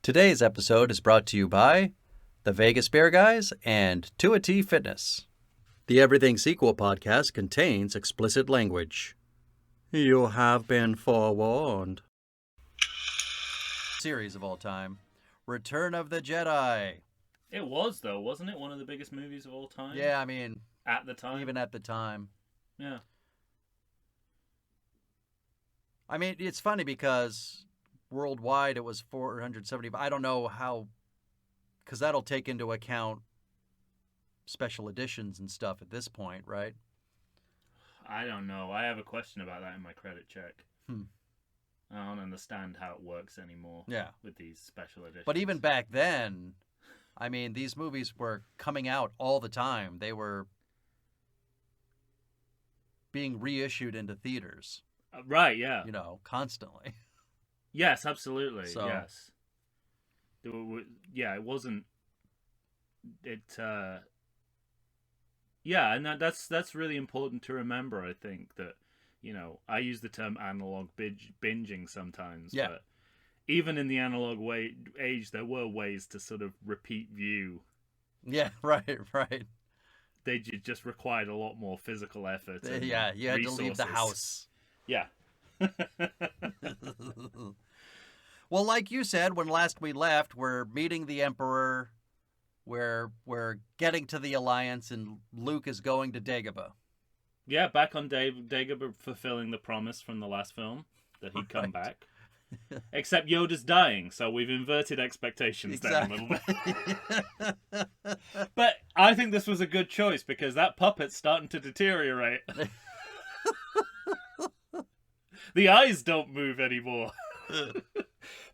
Today's episode is brought to you by the Vegas Bear Guys and 2T Fitness. The Everything Sequel podcast contains explicit language. You have been forewarned. Series of all time, Return of the Jedi. It was, though, wasn't it? One of the biggest movies of all time? Yeah, I mean, At the time? even at the time. Yeah. I mean, it's funny because worldwide it was 470. I don't know how, because that'll take into account special editions and stuff at this point, right? I don't know. I have a question about that in my credit check. I don't understand how it works anymore. Yeah. With these special editions. But even back then, I mean, these movies were coming out all the time. They were being reissued into theaters. Right, yeah. You know, constantly. Yes, absolutely. So, yes. Yeah, it wasn't. Yeah, and that's really important to remember. I think that, you know, I use the term analog binging sometimes. Yeah. But even in the analog age, there were ways to sort of repeat view. Yeah, right. They just required a lot more physical effort. And Yeah, you had resources. to leave the house. Yeah. Well, like you said, when last we left, we're meeting the Emperor. We're getting to the Alliance, and Luke is going to Dagobah. Yeah, back on Dagobah, fulfilling the promise from the last film that he'd come back. Except Yoda's dying, so we've inverted expectations there a little bit. But I think this was a good choice because that puppet's starting to deteriorate. The eyes don't move anymore.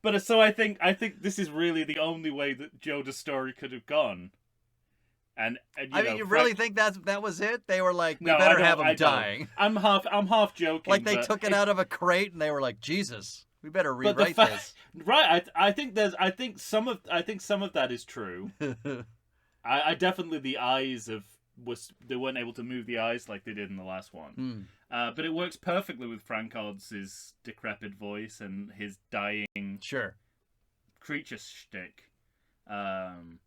But so I think this is really the only way that Yoda's story could have gone. And you really think that was it? They were like, we no, better have him dying. I'm half joking. Like they took it out of a crate and they were like, Jesus, we better rewrite this. Right, I think some of that is true. I definitely the eyes they weren't able to move the eyes like they did in the last one. But it works perfectly with Frank Ozz's decrepit voice and his dying creature shtick. And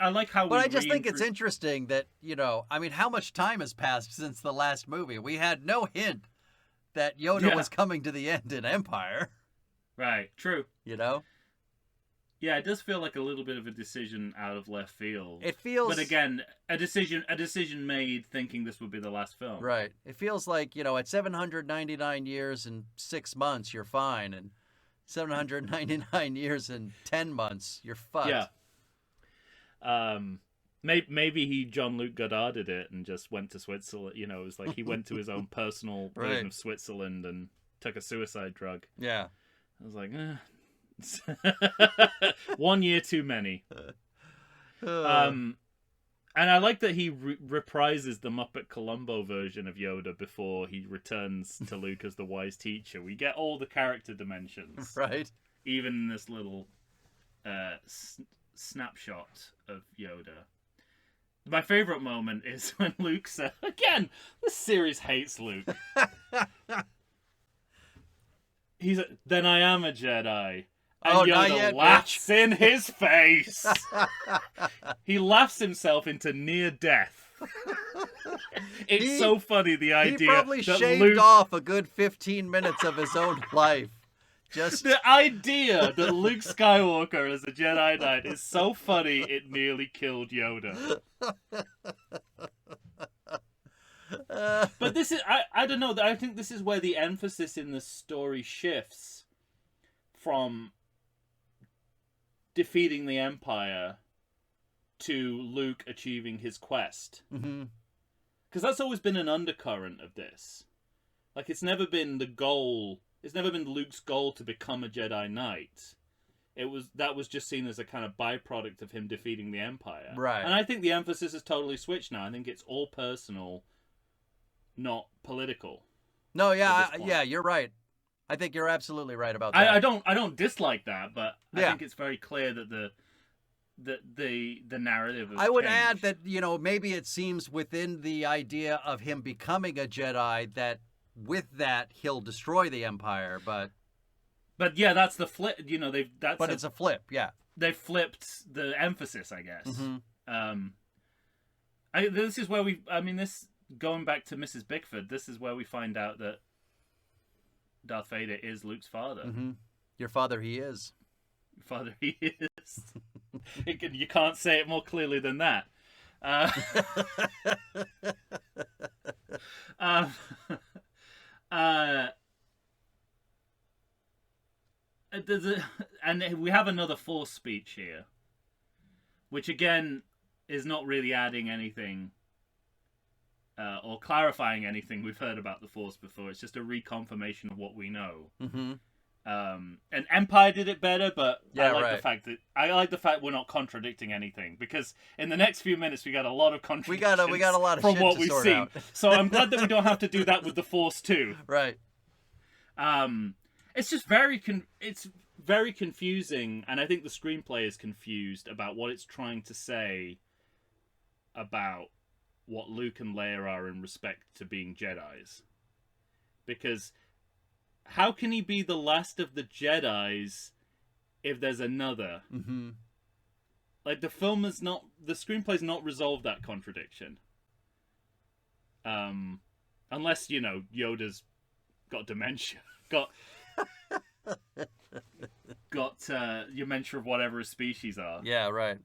I like how. But I just think it's interesting that, you know, I mean, how much time has passed since the last movie? We had no hint that Yoda was coming to the end in Empire. Right. True. You know. Yeah, it does feel like a little bit of a decision out of left field. It feels, but again, a decision made thinking this would be the last film. Right. It feels like, you know, at 799 years and 6 months, you're fine, and 799 years and 10 months, you're fucked. Yeah. Maybe John Luke Goddarded it and just went to Switzerland. You know, it was like he went to his own personal version of Switzerland and took a suicide drug. Yeah. I was like, 1 year too many. And I like that he reprises the Muppet Columbo version of Yoda before he returns to Luke as the wise teacher. We get all the character dimensions. Right. Even in this little snapshot of Yoda. My favorite moment is when Luke says, again, this series hates Luke. He's like, then I am a Jedi. And Yoda laughs in his face. He laughs himself into near death. It's so funny, the idea. He probably that shaved off a good 15 minutes of his own life. Just the idea that Luke Skywalker as a Jedi Knight is so funny it nearly killed Yoda. But this is I don't know. I think this is where the emphasis in the story shifts from defeating the Empire to Luke achieving his quest. Because that's always been an undercurrent of this. Like, it's never been the goal. It's never been Luke's goal to become a Jedi Knight. That was just seen as a kind of byproduct of him defeating the Empire. Right. And I think the emphasis has totally switched now. I think it's all personal, not political. No, yeah, you're right. I think you're absolutely right about that. I don't dislike that, but I think it's very clear that the narrative has I would changed. add that, you know, maybe it seems within the idea of him becoming a Jedi that with that he'll destroy the Empire, but But yeah, that's the flip. But it's a flip, yeah. They flipped the emphasis, I guess. Mm-hmm. This is where this going back to Mrs. Bickford. This is where we find out that Darth Vader is Luke's father. Mm-hmm. Your father, he is. Father, he is. You can't say it more clearly than that. And we have another Force speech here, which again is not really adding anything or clarifying anything we've heard about the Force before. It's just a reconfirmation of what we know. Mm-hmm. And Empire did it better, but yeah, I like the fact we're not contradicting anything, because in the next few minutes we got a lot of contradictions. We got a lot of from shit what to we've sort seen. out. So I'm glad that we don't have to do that with the Force too. Right. It's just very confusing, and I think the screenplay is confused about what it's trying to say about what Luke and Leia are in respect to being Jedis. Because how can he be the last of the Jedis if there's another? Mm-hmm. Like, the screenplay's not resolved that contradiction. Unless, Yoda's got dementia. Got dementia of whatever his species are. Yeah, right.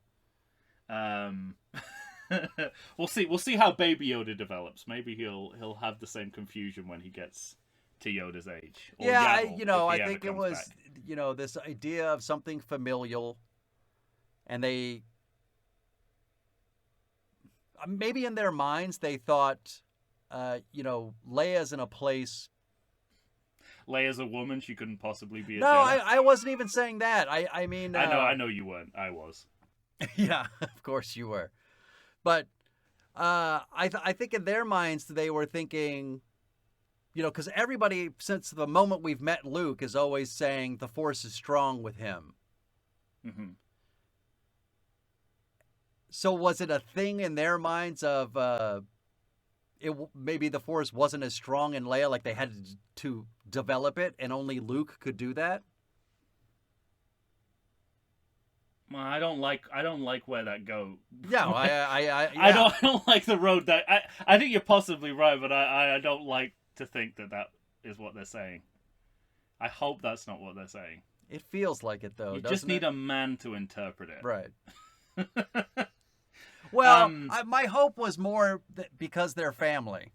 We'll see how Baby Yoda develops. Maybe he'll have the same confusion when he gets to Yoda's age. Or yeah, Yaddle, I think it was back. This idea of something familial, and they maybe in their minds they thought, Leia's in a place. Leia's a woman; she couldn't possibly be a No, Jedi. I wasn't even saying that. I mean, I know you weren't. I was. Yeah, of course you were. But I think in their minds they were thinking, because everybody, since the moment we've met Luke, is always saying the Force is strong with him. Mm-hmm. So was it a thing in their minds of maybe the Force wasn't as strong in Leia, like they had to develop it, and only Luke could do that? Well, I don't like where that goes. No, yeah. I don't like the road that I think you're possibly right, but I don't like to think that is what they're saying. I hope that's not what they're saying. It feels like it, though. You just need a man to interpret it. Right. Well, my hope was more because they're family.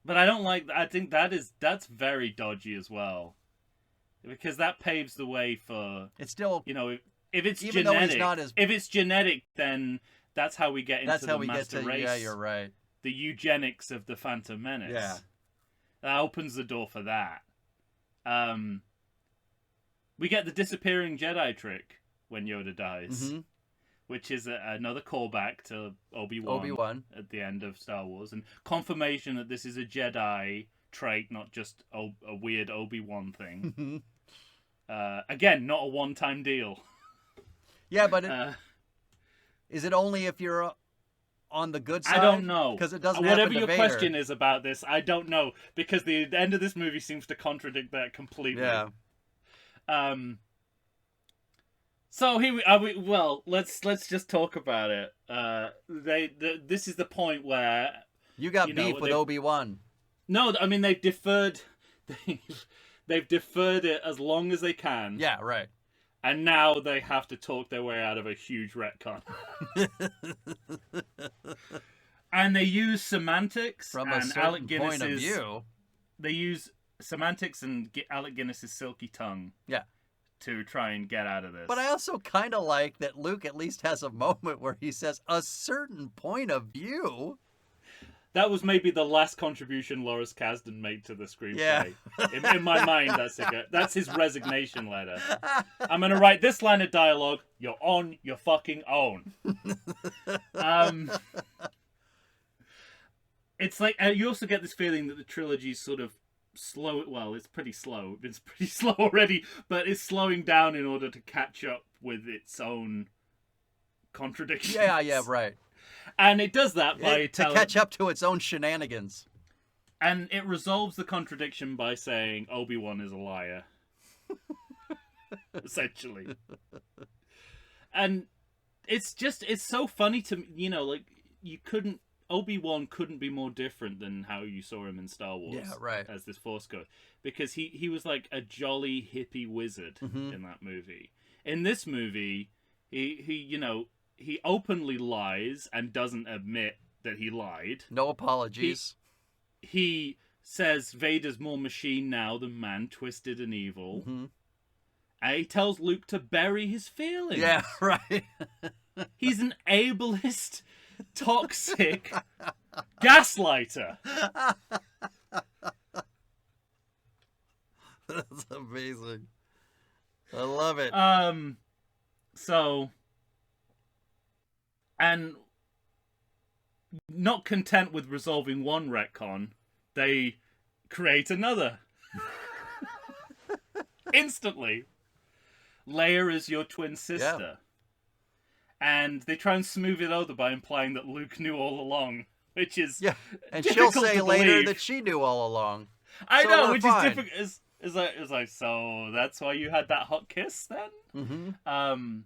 But I think that's very dodgy as well. Because that paves the way for... It's still... if it's even genetic... Though he's not as... If it's genetic, then that's how we get into the master race. Yeah, you're right. The eugenics of the Phantom Menace. Yeah. That opens the door for that. We get the disappearing Jedi trick when Yoda dies. Mm-hmm. Which is another callback to Obi-Wan at the end of Star Wars. And confirmation that this is a Jedi trait, not just a weird Obi-Wan thing. Again, not a one-time deal. Yeah, but is it only if you're on the good side? I don't know. Because it doesn't Whatever happen to your Vader. question is about this, I don't know. Because the end of this movie seems to contradict that completely. Yeah. So here let's just talk about it. This is the point where you got beef with Obi-Wan. No, I mean they've deferred it as long as they can. Yeah, right. And now they have to talk their way out of a huge retcon. And they use semantics from and a certain Alec Guinness's point of view. They use semantics and Alec Guinness's silky tongue. Yeah. To try and get out of this. But I also kind of like that Luke at least has a moment where he says, a certain point of view. That was maybe the last contribution Loris Kasdan made to the screenplay. Yeah. in my mind, that's his resignation letter. I'm going to write this line of dialogue. You're on your fucking own. It's like, you also get this feeling that the trilogy's sort of slow. Well, it's pretty slow. It's pretty slow already, but it's slowing down in order to catch up with its own contradictions. Yeah, right. And it does that by to catch up to its own shenanigans. And it resolves the contradiction by saying Obi-Wan is a liar. Essentially. And it's so funny to me, you know, like, Obi-Wan couldn't be more different than how you saw him in Star Wars. Yeah, right. As this Force ghost. Because he was like a jolly hippie wizard in that movie. In this movie, he openly lies and doesn't admit that he lied. No apologies. He says Vader's more machine now than man, twisted and evil. Mm-hmm. And he tells Luke to bury his feelings. Yeah, right. He's an ableist, toxic gaslighter. That's amazing. I love it. So, and not content with resolving one retcon, they create another. Instantly. Leia is your twin sister. Yeah. And they try and smooth it over by implying that Luke knew all along, which is and she'll say later believe. that she knew all along. I so know, which fine. is difficult. It's like, so that's why you had that hot kiss then? Mm-hmm.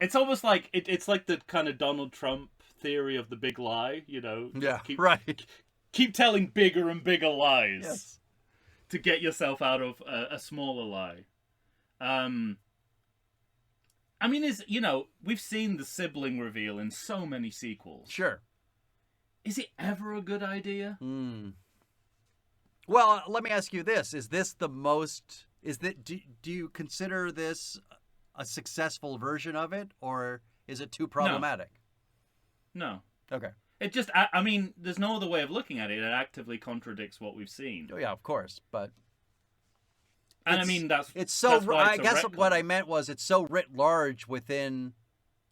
It's almost like it's like the kind of Donald Trump theory of the big lie, you know? Yeah, right. Keep telling bigger and bigger lies. Yes. To get yourself out of a smaller lie. I mean, we've seen the sibling reveal in so many sequels. Sure. Is it ever a good idea? Well, let me ask you this. Is this the most... Do you consider this a successful version of it, or is it too problematic? No. Okay. It just... I mean, there's no other way of looking at it. It actively contradicts what we've seen. Oh, yeah, of course, but... And I mean, it's so. That's why I guess retcon. what I meant was it's so writ large within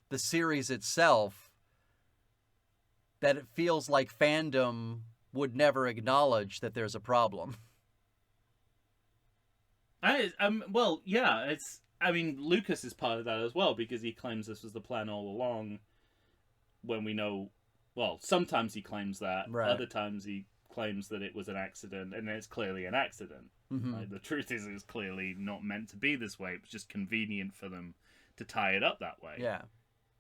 the series itself that it feels like fandom would never acknowledge that there's a problem. Well, yeah, it's. I mean, Lucas is part of that as well because he claims this was the plan all along. When we know, well, sometimes he claims that. Right. Other times he claims that it was an accident, and it's clearly an accident. Mm-hmm. Like, the truth is, it's clearly not meant to be this way. It was just convenient for them to tie it up that way. Yeah.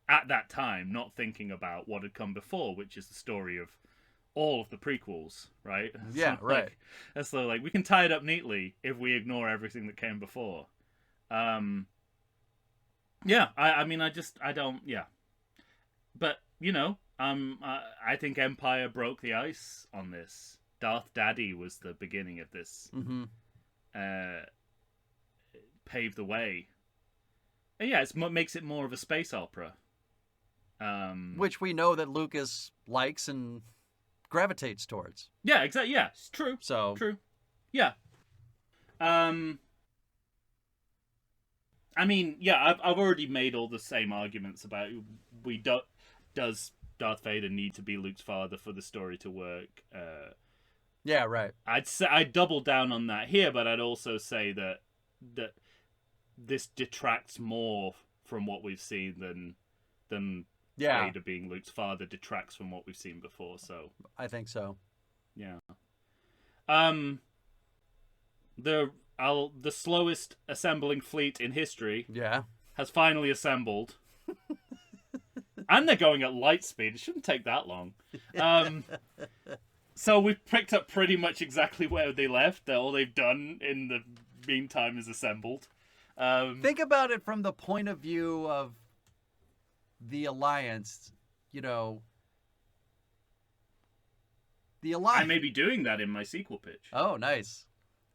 At that time, not thinking about what had come before, which is the story of all of the prequels, right? Yeah, right. So, we can tie it up neatly if we ignore everything that came before. Yeah, I mean, I don't, yeah. But, I think Empire broke the ice on this. Darth Daddy was the beginning of this. Mm-hmm. Paved the way. And yeah, it makes it more of a space opera. Which we know that Lucas likes and gravitates towards. Yeah, exactly. Yeah, it's true. So true. Yeah. I mean, yeah, I've already made all the same arguments about does Darth Vader need to be Luke's father for the story to work? Yeah, right. I'd double down on that here, but I'd also say that this detracts more from what we've seen than Vader being Luke's father detracts from what we've seen before. So I think so. Yeah. The slowest assembling fleet in history. Yeah. Has finally assembled. And they're going at light speed. It shouldn't take that long. So we've picked up pretty much exactly where they left. All they've done in the meantime is assembled. Think about it from the point of view of the Alliance. The Alliance. I may be doing that in my sequel pitch. Oh, nice.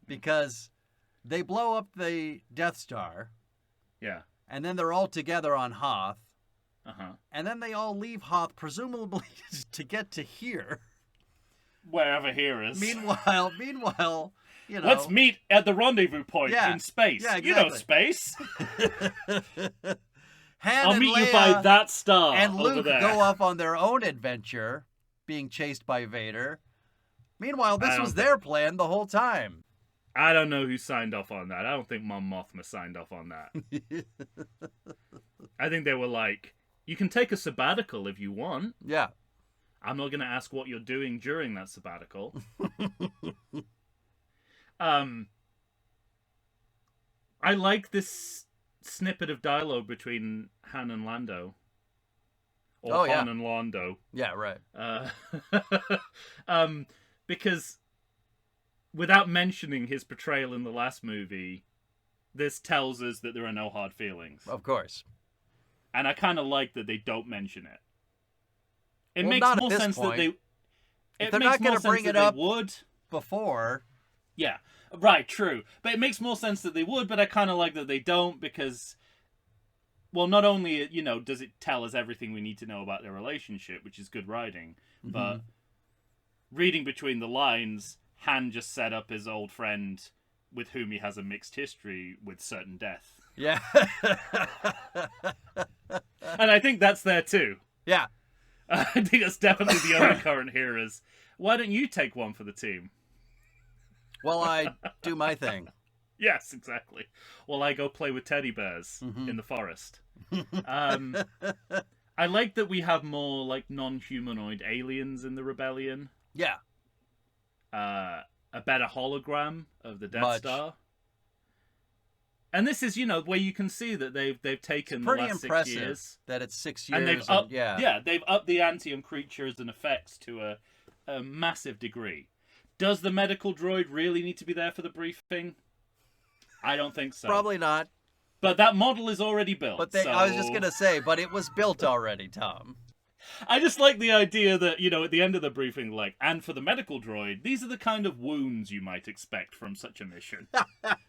Because they blow up the Death Star. Yeah. And then they're all together on Hoth. Uh-huh. And then they all leave Hoth, presumably to get to here. Wherever here is. Meanwhile, let's meet at the rendezvous point in space. Yeah, exactly. Space. I'll meet you by that star. And Luke over there. go off on their own adventure, being chased by Vader. Meanwhile, this was their plan the whole time. I don't know who signed off on that. I don't think Mon Mothma signed off on that. I think they were like, you can take a sabbatical if you want. Yeah. I'm not going to ask what you're doing during that sabbatical. I like this snippet of dialogue between Han and Lando. Or Han and Lando. Yeah, right. Because without mentioning his portrayal in the last movie, this tells us that there are no hard feelings. Of course. And I kind of like that they don't mention it. It makes more sense that they... If they're not going to bring it up before... Yeah, right, true. But it makes more sense that they would, but I kind of like that they don't because... Well, not only, does it tell us everything we need to know about their relationship, which is good writing, but reading between the lines, Han just set up his old friend with whom he has a mixed history with certain death. Yeah. And I think that's there too. Yeah. I think that's definitely the undercurrent here is, why don't you take one for the team? Well, I do my thing. Yes, exactly. Well, I go play with teddy bears in the forest. I like that we have more like non-humanoid aliens in the rebellion. Yeah. A better hologram of the Death Star. And this is, where you can see that they've taken the last 6 years. That it's 6 years. And they've upped the ante on creatures and effects to a massive degree. Does the medical droid really need to be there for the briefing? I don't think so. Probably not. But that model is already built. But I was just going to say, but it was built already, Tom. I just like the idea that, at the end of the briefing, and for the medical droid, these are the kind of wounds you might expect from such a mission.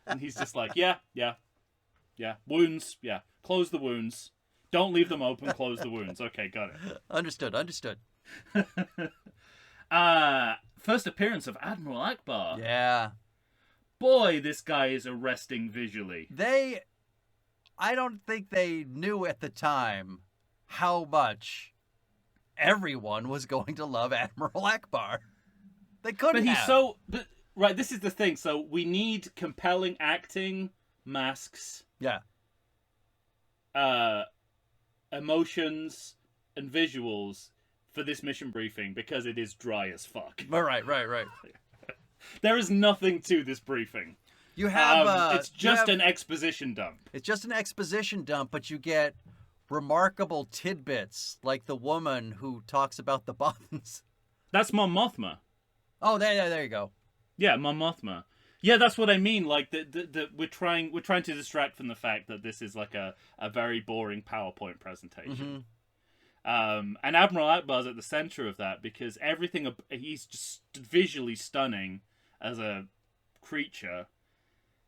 And he's just like, yeah, wounds, yeah, close the wounds. Don't leave them open, close the wounds. Okay, got it. Understood. First appearance of Admiral Akbar. Yeah. Boy, this guy is arresting visually. I don't think they knew at the time how much everyone was going to love Admiral Akbar. They couldn't have. Right, this is the thing. So we need compelling acting, masks. Yeah. Emotions and visuals for this mission briefing because it is dry as fuck. Right. There is nothing to this briefing. You have it's just an exposition dump. It's just an exposition dump, but you get remarkable tidbits like the woman who talks about the buttons. That's Mon Mothma. Oh, there you go. Yeah, Mon Mothma. Yeah, that's what I mean. Like we're trying to distract from the fact that this is like a very boring PowerPoint presentation. And Admiral Akbar's at the center of that because he's just visually stunning as a creature.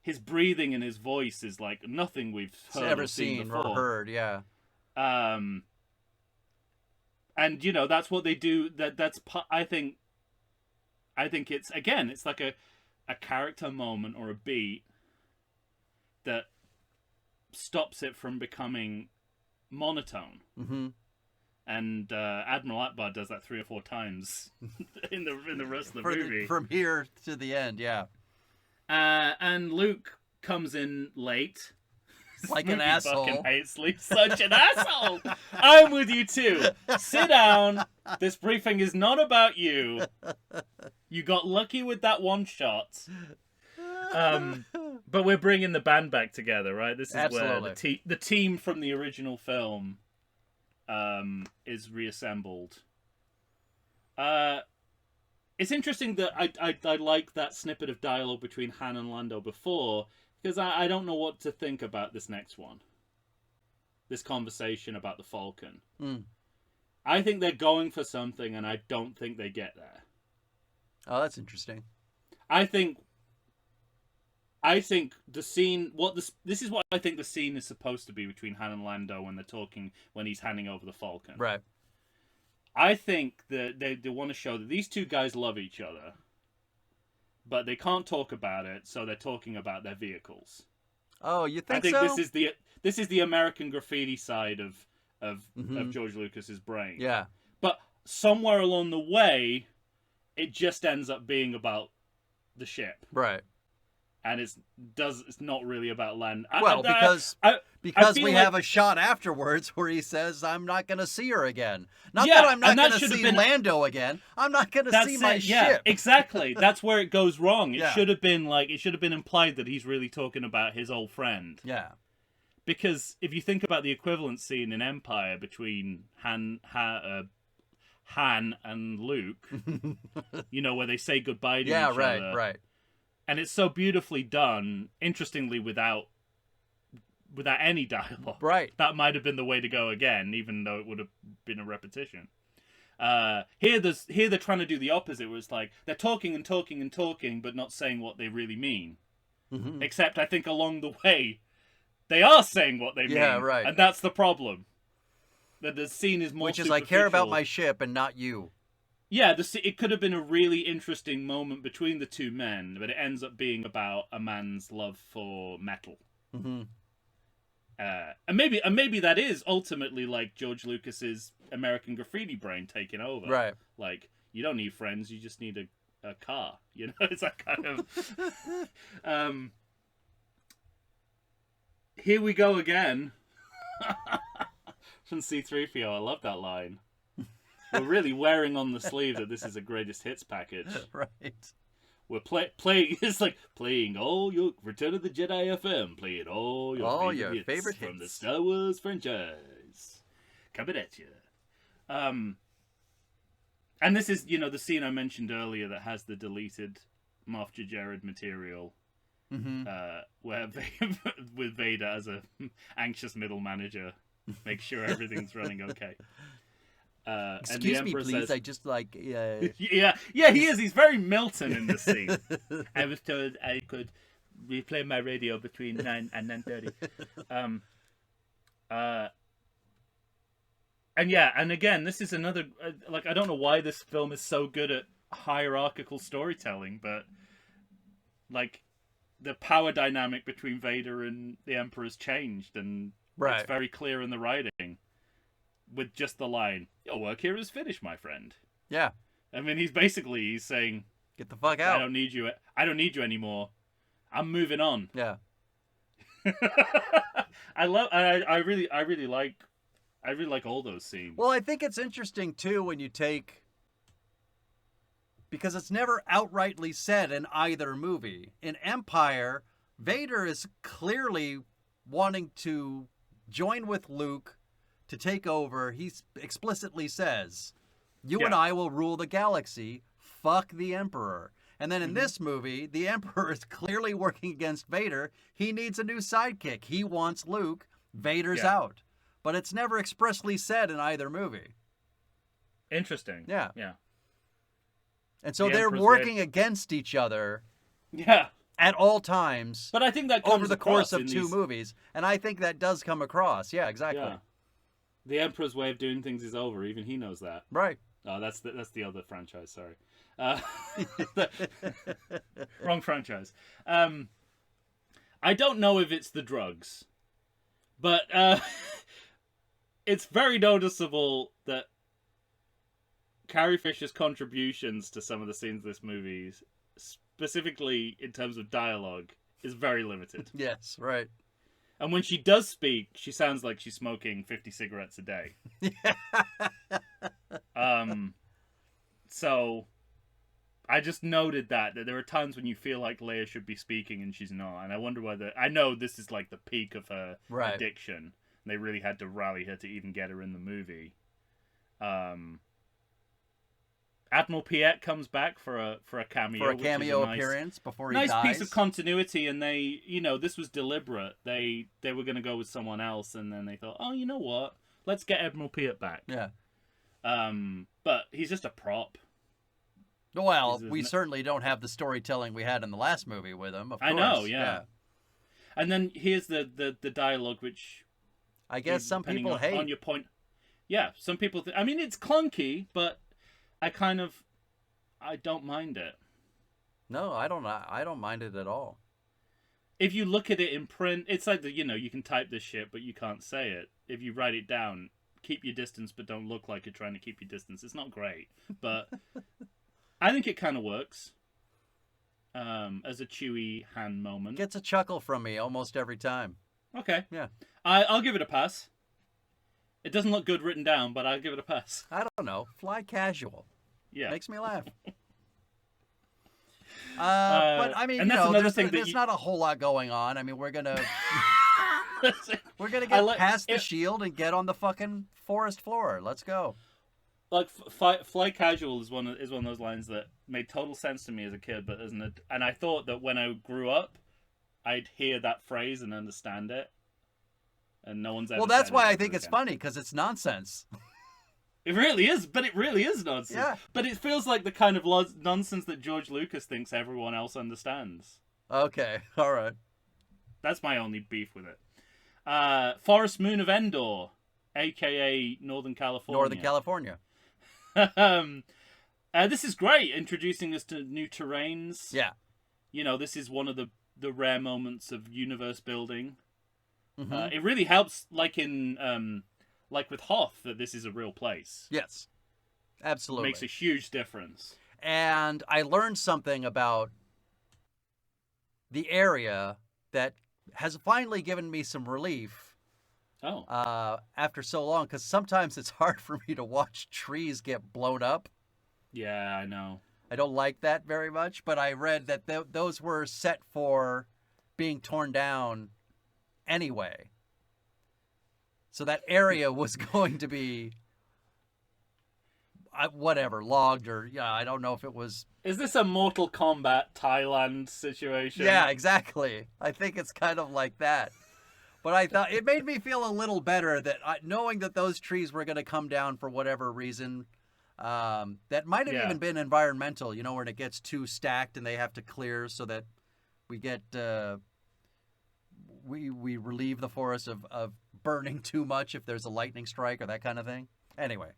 His breathing and his voice is like nothing we've ever seen before. Or heard. Yeah. And that's what they do. I think it's like a character moment or a beat that stops it from becoming monotone. And Admiral Akbar does that 3 or 4 times in the rest of the movie. From here to the end, yeah. And Luke comes in late. Like an asshole. Fucking hates Luke. Such an asshole. I'm with you too. Sit down. This briefing is not about you. You got lucky with that one shot. But we're bringing the band back together, right? This is Absolutely. where the team from the original film is reassembled. It's interesting that I like that snippet of dialogue between Han and Lando before, because I don't know what to think about this next one. This conversation about the Falcon. I think they're going for something, and I don't think they get there. Oh, that's interesting. I think the scene. This is what I think the scene is supposed to be between Han and Lando when they're talking when he's handing over the Falcon. Right. I think that they want to show that these two guys love each other, but they can't talk about it, so they're talking about their vehicles. Oh, you think so? I so? think this is the American Graffiti side of George Lucas's brain. Yeah. But somewhere along the way, it just ends up being about the ship. Right. and it's not really about Lan. Because feel we like, have a shot afterwards where he says, "I'm not going to see her again." Not yeah, that I'm not and that going to should have see been Lando again. I'm not going to see my Yeah, ship. exactly. That's where it goes wrong. It Yeah. should have been implied that he's really talking about his old friend. Yeah. Because if you think about the equivalent scene in Empire between Han and Luke, you know, where they say goodbye to each other. Yeah, right. And it's so beautifully done, interestingly, without any dialogue. Right. That might have been the way to go again, even though it would have been a repetition. Here they're trying to do the opposite, where it's like they're talking and talking and talking, but not saying what they really mean. Mm-hmm. Except I think along the way, they are saying what they mean. Yeah, right. And that's the problem. That the scene is more Which is, I care about my ship and not you. Yeah, it could have been a really interesting moment between the two men, but it ends up being about a man's love for metal. Mm-hmm. And maybe that is ultimately like George Lucas's American Graffiti brain taking over. Right. Like, you don't need friends, you just need a car. You know, it's that kind of... Here we go again. From C-3PO, I love that line. We're really wearing on the sleeve that this is a greatest hits package. Right. We're playing. It's like playing all your Return of the Jedi FM, playing all your favorite hits from the Star Wars franchise. Coming at you. And this is, you know, the scene I mentioned earlier that has the deleted Moff Jared material, where with Vader as a anxious middle manager, make sure everything's running okay. Excuse me, please. Says, I just like. yeah, he is. He's very Milton in this scene. I was told I could replay my radio between 9 and 9:30. And again, this is another. Like, I don't know why this film is so good at hierarchical storytelling, but like the power dynamic between Vader and the Emperor's changed, and it's very clear in the writing. With just the line, "Your work here is finished, my friend." Yeah. I mean, he's saying, "Get the fuck out. I don't need you anymore. I'm moving on." Yeah. I really like all those scenes. Well, I think it's interesting too when you take, because it's never outrightly said in either movie. In Empire, Vader is clearly wanting to join with Luke to take over. He explicitly says, "You and I will rule the galaxy. Fuck the Emperor." And then in this movie, the Emperor is clearly working against Vader. He needs a new sidekick. He wants Luke. Vader's out. But it's never expressly said in either movie. Interesting. Yeah. Yeah. And so they're working against each other. Yeah. At all times. But I think that comes over the course of two movies. And I think that does come across. Yeah, exactly. Yeah. The Emperor's way of doing things is over. Even he knows that. Right. Oh, that's the other franchise. Sorry. Wrong franchise. I don't know if it's the drugs, but it's very noticeable that Carrie Fisher's contributions to some of the scenes of this movie, specifically in terms of dialogue, is very limited. Yes, right. And when she does speak, she sounds like she's smoking 50 cigarettes a day. So I just noted that there are times when you feel like Leia should be speaking and she's not. And I wonder whether... I know this is like the peak of her addiction. And they really had to rally her to even get her in the movie. Admiral Piet comes back for a cameo. For a cameo appearance before he dies. Nice piece of continuity, and they, this was deliberate. They were going to go with someone else, and then they thought, oh, you know what? Let's get Admiral Piet back. Yeah. But he's just a prop. Well, we certainly don't have the storytelling we had in the last movie with him, of course. I know, yeah. And then here's the dialogue, which... I guess some people hate. On your point. Yeah, some people... I mean, it's clunky, but... I don't mind it. No, I don't mind it at all. If you look at it in print, it's like you can type this shit, but you can't say it. If you write it down, keep your distance, but don't look like you're trying to keep your distance. It's not great, but I think it kind of works. as a Chewie Han moment. Gets a chuckle from me almost every time. Okay. Yeah. I'll give it a pass. It doesn't look good written down, but I'll give it a pass. I don't know. Fly casual. Yeah. Makes me laugh. But I mean, and that's another thing there's not a whole lot going on. I mean, we're gonna get past the shield and get on the fucking forest floor. Let's go. Like fly casual is one of those lines that made total sense to me as a kid, but and I thought that when I grew up, I'd hear that phrase and understand it, and no one's ever. Well, that's said why it I think it's funny, because it's nonsense. It really is, but it really is nonsense. Yeah. But it feels like the kind of nonsense that George Lucas thinks everyone else understands. Okay, all right. That's my only beef with it. Forest Moon of Endor, a.k.a. Northern California. Northern California. This is great, introducing us to new terrains. Yeah. You know, this is one of the rare moments of universe building. Mm-hmm. It really helps, like with Hoth, that this is a real place. Yes, absolutely. Makes a huge difference. And I learned something about the area that has finally given me some relief. Oh. After so long, because sometimes it's hard for me to watch trees get blown up. Yeah, I know. I don't like that very much, but I read that those were set for being torn down anyway. So that area was going to be whatever, logged, or I don't know if it was. Is this a Mortal Kombat Thailand situation? Yeah, exactly. I think it's kind of like that. But I thought it made me feel a little better that knowing that those trees were going to come down for whatever reason. That might have even been environmental, when it gets too stacked and they have to clear so that we get we relieve the forest of burning too much if there's a lightning strike or that kind of thing. Anyway.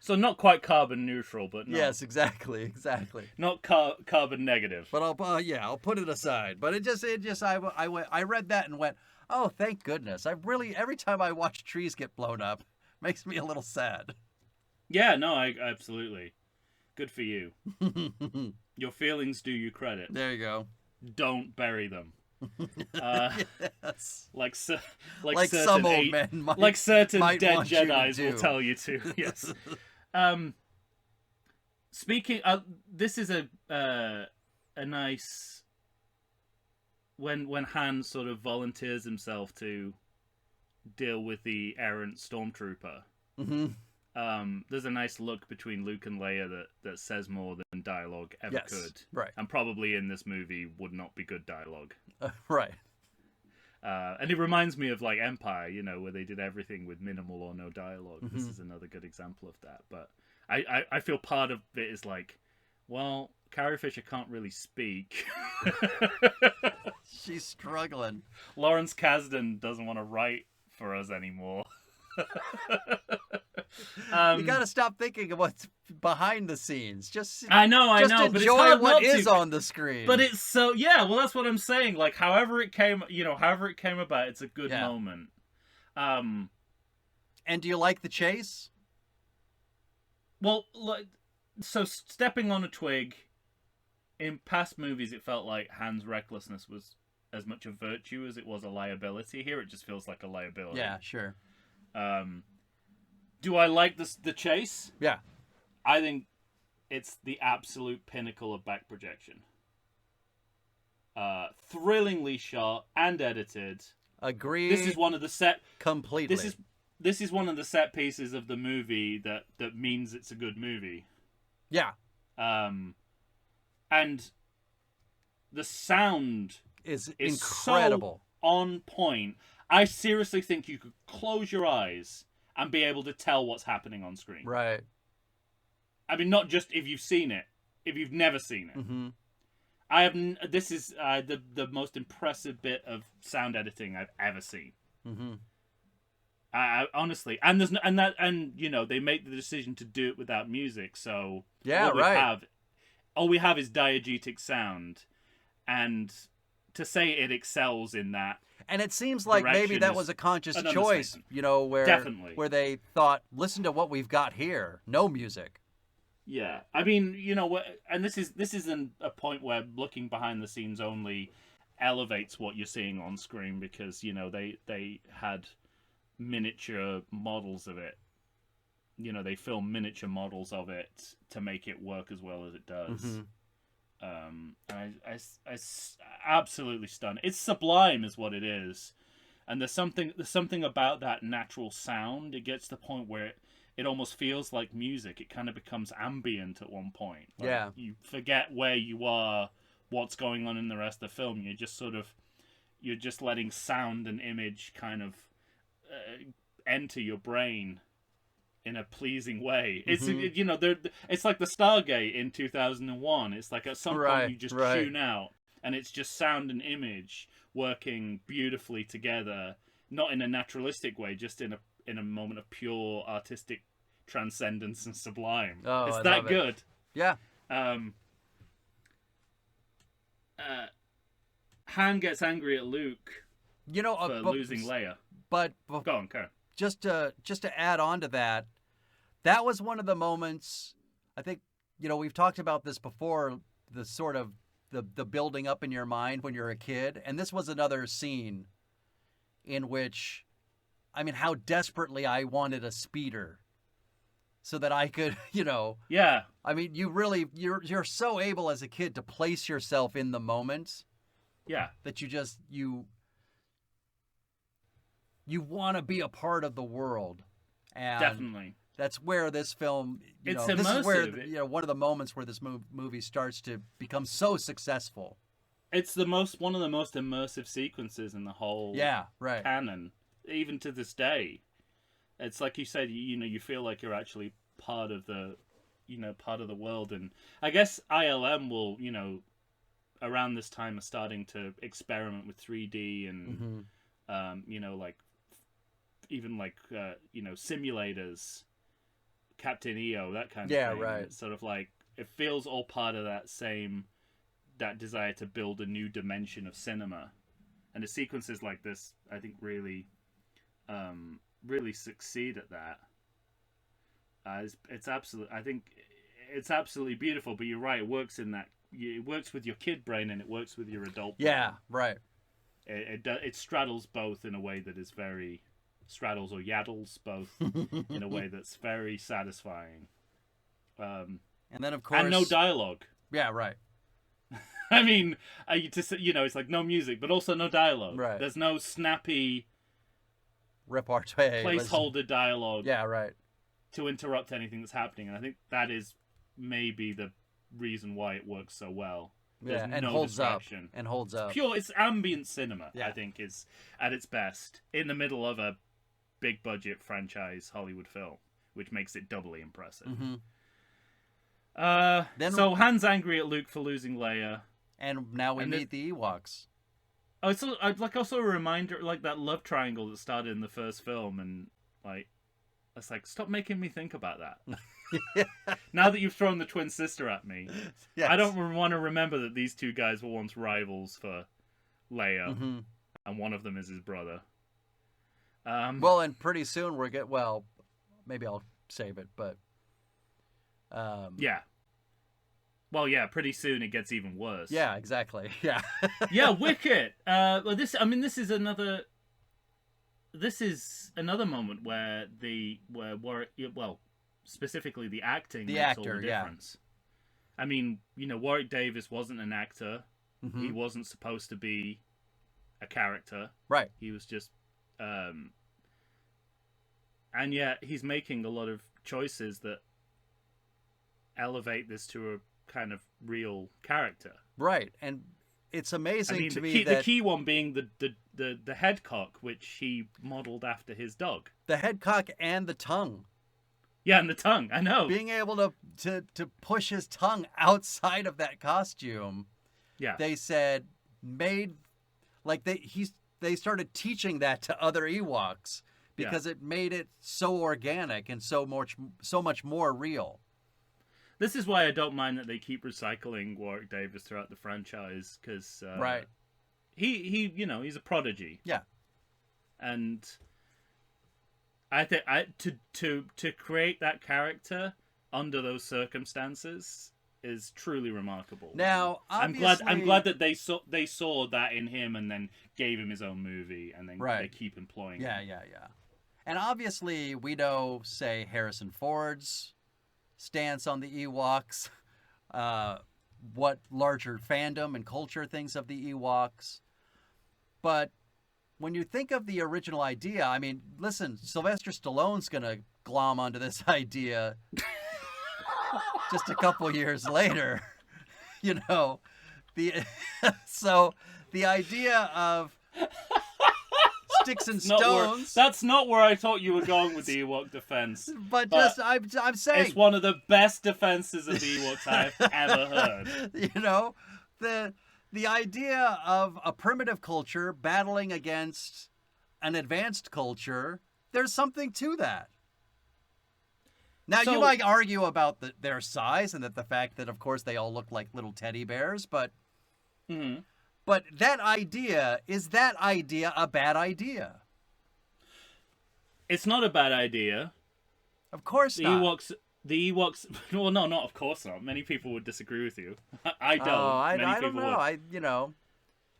So not quite carbon neutral, but no. Yes, exactly. Not carbon negative. But I'll put it aside. But I read that and went, oh, thank goodness. Every time I watch trees get blown up, makes me a little sad. Yeah, no, absolutely. Good for you. Your feelings do you credit. There you go. Don't bury them. Yes. Like some certain old men might, like certain might dead want Jedis you to will tell you to. Yes. Speaking, this is a nice when Han sort of volunteers himself to deal with the errant stormtrooper. Mm-hmm. There's a nice look between Luke and Leia that says more than dialogue ever could. Right. And probably in this movie would not be good dialogue. Right. And it reminds me of like Empire, where they did everything with minimal or no dialogue. Mm-hmm. This is another good example of that. But I feel part of it is like, well, Carrie Fisher can't really speak. She's struggling. Lawrence Kasdan doesn't want to write for us anymore. You got to stop thinking of what's behind the scenes. I know, but it's enjoy hard what not is to. on the screen. But it's so well. That's what I'm saying. Like, however it came about, it's a good moment. And do you like the chase? Well, so stepping on a twig. In past movies, it felt like Han's recklessness was as much a virtue as it was a liability. Here, it just feels like a liability. Yeah, sure. Do I like the chase? Yeah. I think it's the absolute pinnacle of back projection. Thrillingly shot and edited. Agreed. This is one of the completely. This is one of the set pieces of the movie that means it's a good movie. Yeah. And the sound is incredible. So on point. I seriously think you could close your eyes and be able to tell what's happening on screen. Right. I mean, not just if you've seen it, if you've never seen it. Mm-hmm. This is the most impressive bit of sound editing I've ever seen. Mm-hmm. Honestly, and they make the decision to do it without music. So all we have is diegetic sound, and to say it excels in that. And it seems like maybe that was a conscious choice, where Definitely. where they thought, listen to what we've got here, no music. Yeah, I mean, and this isn't a point where looking behind the scenes only elevates what you're seeing on screen, because they had miniature models of it. They film miniature models of it to make it work as well as it does. Mm-hmm. I absolutely stunned. It's sublime, is what it is, and there's something about that natural sound. It gets to the point where it almost feels like music. It kind of becomes ambient at one point. Like, Yeah. you forget where you are, what's going on in the rest of the film. You're just letting sound and image kind of enter your brain in a pleasing way. Mm-hmm. It's like the Stargate in 2001. It's like at some point you just tune out, and it's just sound and image working beautifully together, not in a naturalistic way, just in a moment of pure artistic transcendence and sublime. Oh, It's I that love it. good. Yeah. Han gets angry at Luke for But, losing Leia. But Go on, Karen. just to add on to that, that was one of the moments. I think we've talked about this before. The sort of the building up in your mind when you're a kid, and this was another scene in which, I mean, how desperately I wanted a speeder so that I could, Yeah. I mean, you're so able as a kid to place yourself in the moment. Yeah. That you want to be a part of the world. And definitely. That's where this film, it's this immersive. is where, one of the moments where this movie starts to become so successful. It's one of the most immersive sequences in the whole canon, even to this day. It's like you said, you feel like you're actually part of the world. And I guess ILM will, around this time are starting to experiment with 3D and, like, even like, simulators, Captain EO, that kind of thing. Yeah, right. It's sort of like, it feels all part of that desire to build a new dimension of cinema. And the sequences like this, I think, really succeed at that. I think it's absolutely beautiful. But you're right, it works with your kid brain and it works with your adult brain. Yeah, right. It straddles both in a way that is very straddles or yaddles both in a way that's very satisfying. And then of course, and no dialogue. Yeah, right. I mean, it's like no music, but also no dialogue. Right. There's no snappy repartee, placeholder dialogue. Yeah, right. To interrupt anything that's happening, and I think that is maybe the reason why it works so well. There's and no holds distraction. up. And holds up. It's ambient cinema. Yeah. I think is at its best in the middle of a big budget franchise Hollywood film, which makes it doubly impressive. Mm-hmm. So Han's angry at Luke for losing Leia, and now we meet the Ewoks. Oh, it's also a reminder, like that love triangle that started in the first film, and like it's like, stop making me think about that. Now that you've thrown the twin sister at me, yes. I don't want to remember that these two guys were once rivals for Leia, and one of them is his brother. Well, and pretty soon maybe I'll save it, but yeah. Well, yeah, pretty soon it gets even worse. Yeah, exactly. Yeah. Yeah, Wicket. Well, this is another moment where Warwick, specifically the acting makes all the difference. Yeah. I mean, Warwick Davis wasn't an actor. Mm-hmm. He wasn't supposed to be a character. Right. He was just, and yet he's making a lot of choices that elevate this to a kind of real character. Right. And it's amazing to me the key one being the head cock, which he modeled after his dog. The head cock and the tongue. Yeah, and the tongue. I know. Being able to push his tongue outside of that costume. Yeah. They said they started teaching that to other Ewoks because it made it so organic and so much more real. This is why I don't mind that they keep recycling Warwick Davis throughout the franchise, because right. He he's a prodigy. Yeah. And I think to create that character, under those circumstances is truly remarkable. Now, obviously, I'm glad that they saw that in him and then gave him his own movie, and then they keep employing him. Yeah. And obviously, we know, say, Harrison Ford's stance on the Ewoks, what larger fandom and culture thinks of the Ewoks. But when you think of the original idea, I mean, listen, Sylvester Stallone's going to glom onto this idea just a couple years later. You know, so the idea of sticks and stones. That's not where I thought you were going with the Ewok defense. But just, I'm saying, it's one of the best defenses of the Ewoks I've ever heard. You know, the idea of a primitive culture battling against an advanced culture, there's something to that. Now, you might argue about their size and that the fact that, of course, they all look like little teddy bears, but but that idea, is that idea a bad idea? It's not a bad idea. Of course not. The Ewoks, well, no, not of course not. Many people would disagree with you. I don't. I don't know.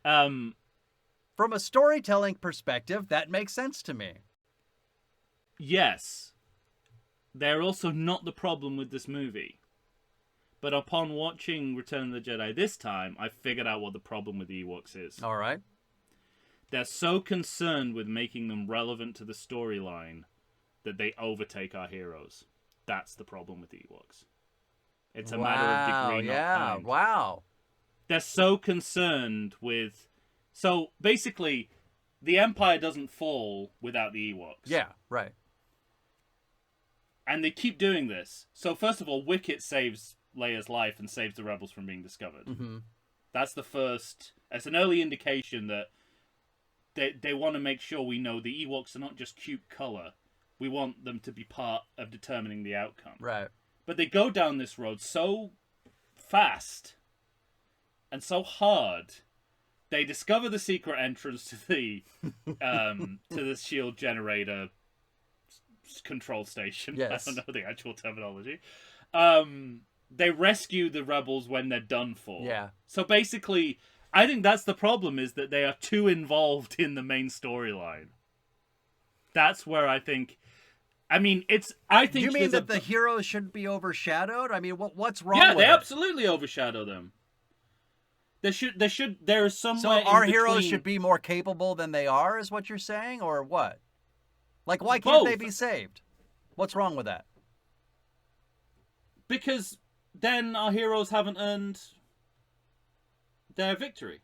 From a storytelling perspective, that makes sense to me. Yes. They're also not the problem with this movie. But upon watching Return of the Jedi this time, I figured out what the problem with the Ewoks is. All right. They're so concerned with making them relevant to the storyline that they overtake our heroes. That's the problem with the Ewoks. It's a matter of degree, not kind. Wow. They're so concerned with... So, basically, the Empire doesn't fall without the Ewoks. Yeah, right. And they keep doing this. So, first of all, Wicket saves Leia's life and saves the rebels from being discovered. Mm-hmm. That's the first... It's an early indication that they want to make sure we know the Ewoks are not just cute colour. We want them to be part of determining the outcome. Right. But they go down this road so fast and so hard. They discover the secret entrance to the shield generator control station. Yes. I don't know the actual terminology. They rescue the rebels when they're done for. Yeah. So basically, I think that's the problem, is that they are too involved in the main storyline. That's where I think... I mean, I think... You mean that the heroes shouldn't be overshadowed? I mean, what's wrong with it? Yeah, they absolutely overshadow them. There is somewhere So our heroes should be more capable than they are, is what you're saying? Or what? Like, why can't they be saved? What's wrong with that? Because then our heroes haven't earned their victory.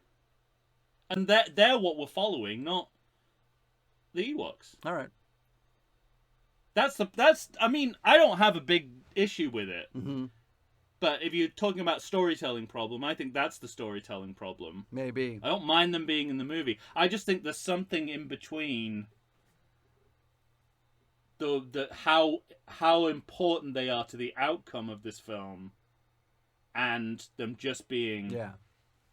And they're what we're following, not the Ewoks. All right. I mean, I don't have a big issue with it. Mm-hmm. But if you're talking about storytelling problem, I think that's the storytelling problem. Maybe. I don't mind them being in the movie. I just think there's something in between how important they are to the outcome of this film and them just being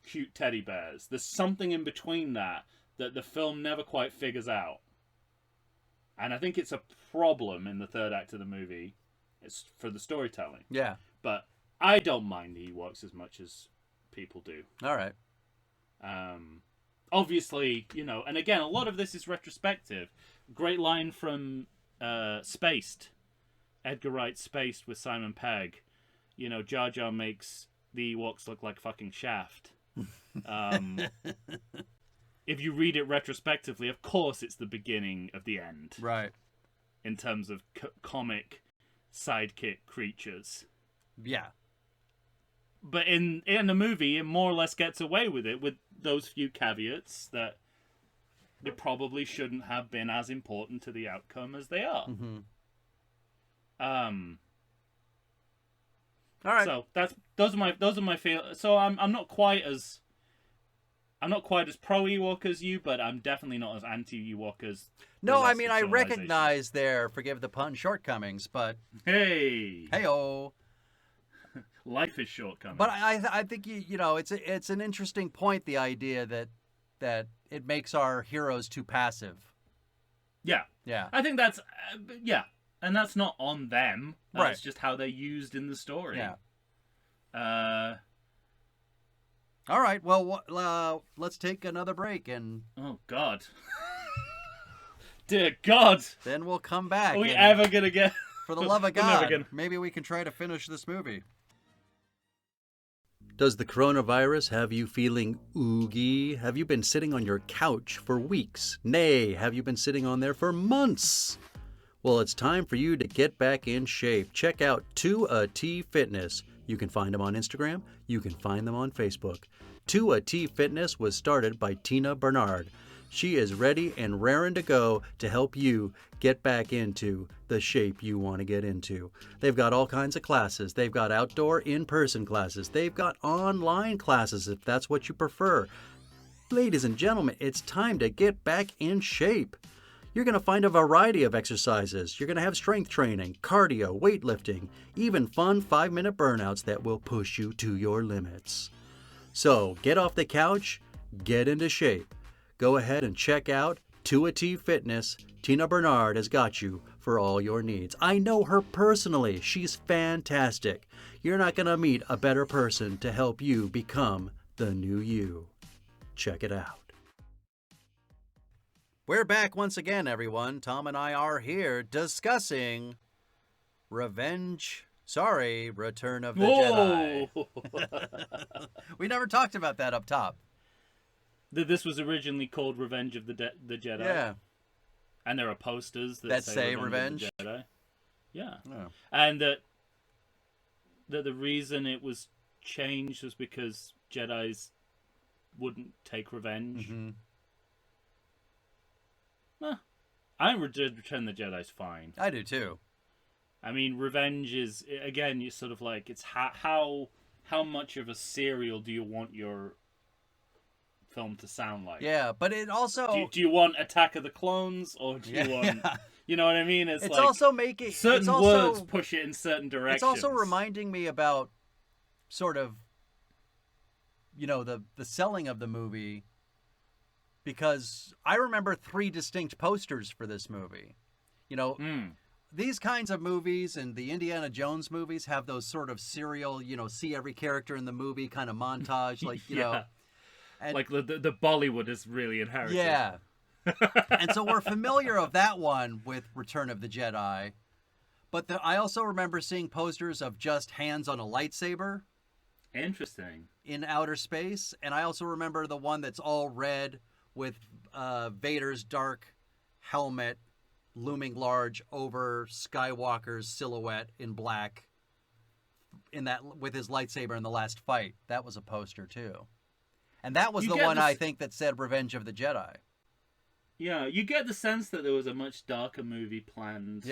cute teddy bears. There's something in between that the film never quite figures out. And I think it's a problem in the third act of the movie. It's for the storytelling. Yeah. But I don't mind the Ewoks as much as people do. All right. Obviously, and again, a lot of this is retrospective. Great line from Spaced. Edgar Wright's Spaced with Simon Pegg. Jar Jar makes the Ewoks look like fucking Shaft. If you read it retrospectively, of course it's the beginning of the end. Right. In terms of comic sidekick creatures. Yeah. But in the movie, it more or less gets away with it, with those few caveats that it probably shouldn't have been as important to the outcome as they are. Mm-hmm. All right. So those are my feelings. So I'm not quite as pro Ewok as you, but I'm definitely not as anti Ewok as. No, I mean, I recognize their, forgive the pun, shortcomings, but hey-o. Life is shortcomings. But I think it's an interesting point, the idea that it makes our heroes too passive. Yeah. Yeah. I think that's And that's not on them. That's Right. just how they're used in the story. Yeah. All right. Well, let's take another break, and Oh, God. Dear God. then we'll come back. Are we ever going to get... For the love of We're never God, gonna- maybe we can try to finish this movie. Does the coronavirus have you feeling oogie? Have you been sitting on your couch for weeks? Nay, have you been sitting on there for months? Well, it's time for you to get back in shape. Check out 2AT Fitness. You can find them on Instagram. You can find them on Facebook. 2AT Fitness was started by Tina Bernard. She is ready and raring to go to help you get back into the shape you want to get into. They've got all kinds of classes. They've got outdoor in-person classes. They've got online classes if that's what you prefer. Ladies and gentlemen, it's time to get back in shape. You're going to find a variety of exercises. You're going to have strength training, cardio, weightlifting, even fun 5-minute burnouts that will push you to your limits. So get off the couch, get into shape. Go ahead and check out 2AT Fitness. Tina Bernard has got you for all your needs. I know her personally. She's fantastic. You're not going to meet a better person to help you become the new you. Check it out. We're back once again, everyone. Tom and I are here discussing Return of the Jedi. We never talked about that up top. This was originally called Revenge of the Jedi. Yeah. And there are posters that say Revenge of the Jedi. Yeah. Oh. And that the reason it was changed was because Jedis wouldn't take revenge. Mm-hmm. I Return the Jedi's fine. I do too. I mean, revenge is, again, you sort of like, it's how much of a serial do you want your film to sound like? Yeah, but it also... Do you want Attack of the Clones, or do you want... Yeah. You know what I mean? It's like also making... certain words push it in certain directions. It's also reminding me about sort of, you know, the selling of the movie, because I remember 3 distinct posters for this movie. You know, these kinds of movies and the Indiana Jones movies have those sort of serial, you know, see every character in the movie kind of montage, like, you know. And, like the Bollywood is really inherited. Yeah. And so we're familiar of that one with Return of the Jedi. But I also remember seeing posters of just hands on a lightsaber. Interesting. In outer space. And I also remember the one that's all red with Vader's dark helmet looming large over Skywalker's silhouette in black in that with his lightsaber in the last fight. That was a poster too. And that was the one I think that said Revenge of the Jedi. Yeah, you get the sense that there was a much darker movie planned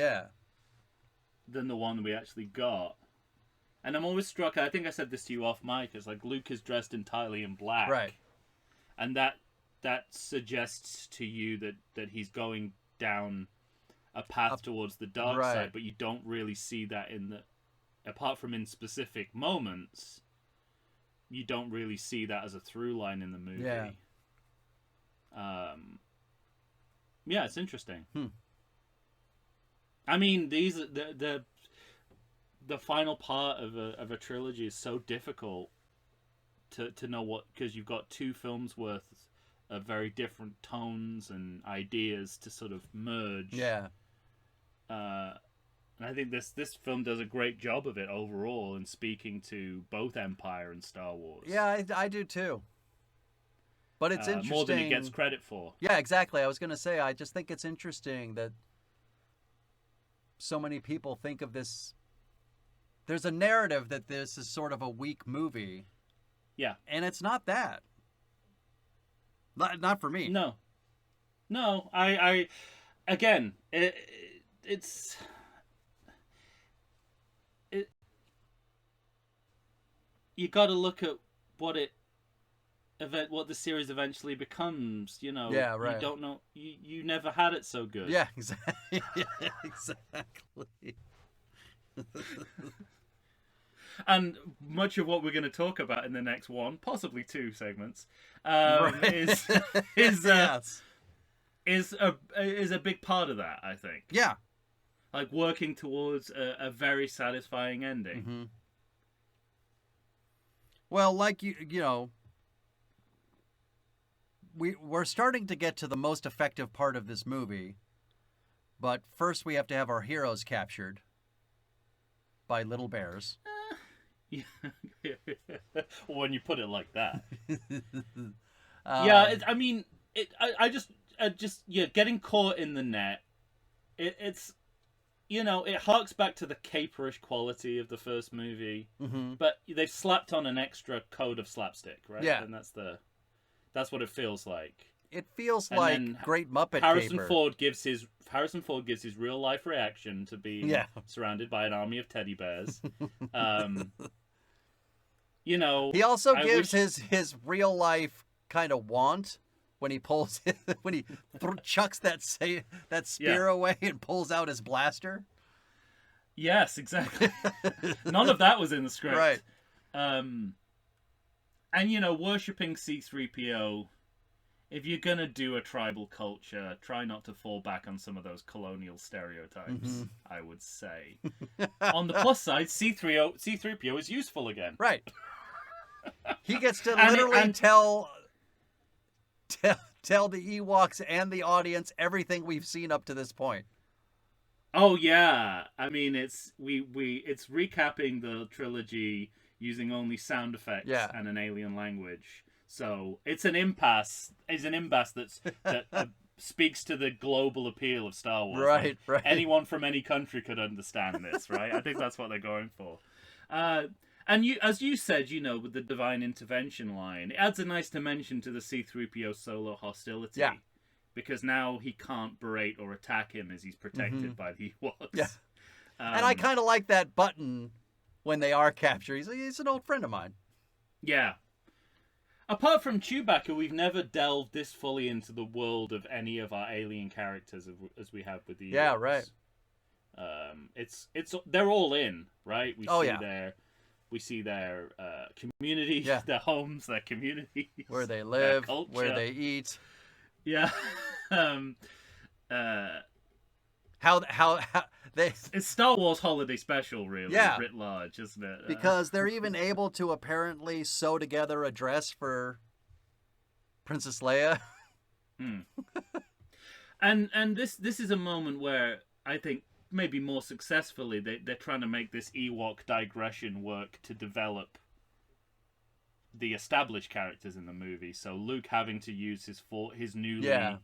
than the one we actually got. And I'm always struck, I think I said this to you off mic, it's like Luke is dressed entirely in black. Right. And that suggests to you that he's going down a path towards the dark side, but you don't really see that apart from in specific moments, you don't really see that as a through line in the movie. Yeah. Yeah, it's interesting. I mean, the final part of a trilogy is so difficult to know what, because you've got 2 films worth of very different tones and ideas to sort of merge. Yeah. And I think this film does a great job of it overall in speaking to both Empire and Star Wars. Yeah, I do too. But it's interesting. More than it gets credit for. Yeah, exactly. I was going to say, I just think it's interesting that so many people think of this. There's a narrative that this is sort of a weak movie. Yeah. And it's not that. Not for me. No. I again, it's you got to look at what the series eventually becomes, you know. Yeah, right. You don't know. You never had it so good. Yeah, exactly. Exactly. And much of what we're going to talk about in the next one, possibly 2 segments, is a big part of that, I think. Yeah. like working towards a very satisfying ending. Mm-hmm. Well, like you know, we're starting to get to the most effective part of this movie, but first we have to have our heroes captured by little bears. Yeah. When you put it like that. I mean, getting caught in the net. It's it harks back to the caperish quality of the first movie, mm-hmm. but they've slapped on an extra coat of slapstick, right? Yeah, and that's what it feels like. It feels like great Muppet Harrison caper. Ford gives his real life reaction to being surrounded by an army of teddy bears. He also gives his real life kind of want when he pulls when he chucks that spear away and pulls out his blaster. Yes, exactly. None of that was in the script, right? And worshipping C-3PO. If you're gonna do a tribal culture, try not to fall back on some of those colonial stereotypes. Mm-hmm. I would say. On the plus side, C-3PO is useful again. Right. He gets to literally tell the Ewoks and the audience everything we've seen up to this point. Oh yeah, I mean it's recapping the trilogy using only sound effects and an alien language. So it's an impasse. It's an impasse that speaks to the global appeal of Star Wars. Right, right. Anyone from any country could understand this, right? I think that's what they're going for. And as you said, with the divine intervention line, it adds a nice dimension to the C-3PO solo hostility. Yeah. Because now he can't berate or attack him as he's protected by the Ewoks. Yeah. And I kind of like that button when they are captured. He's an old friend of mine. Yeah. Apart from Chewbacca, we've never delved this fully into the world of any of our alien characters as we have with the Ewoks. Yeah, right. They're all in, right? We see their community, their homes, their communities, where they live, where they eat. Yeah. How they... It's Star Wars Holiday Special, really, writ large, isn't it? Because they're even able to apparently sew together a dress for Princess Leia. And this is a moment where I think maybe more successfully they're trying to make this Ewok digression work to develop the established characters in the movie. So Luke having to use his newly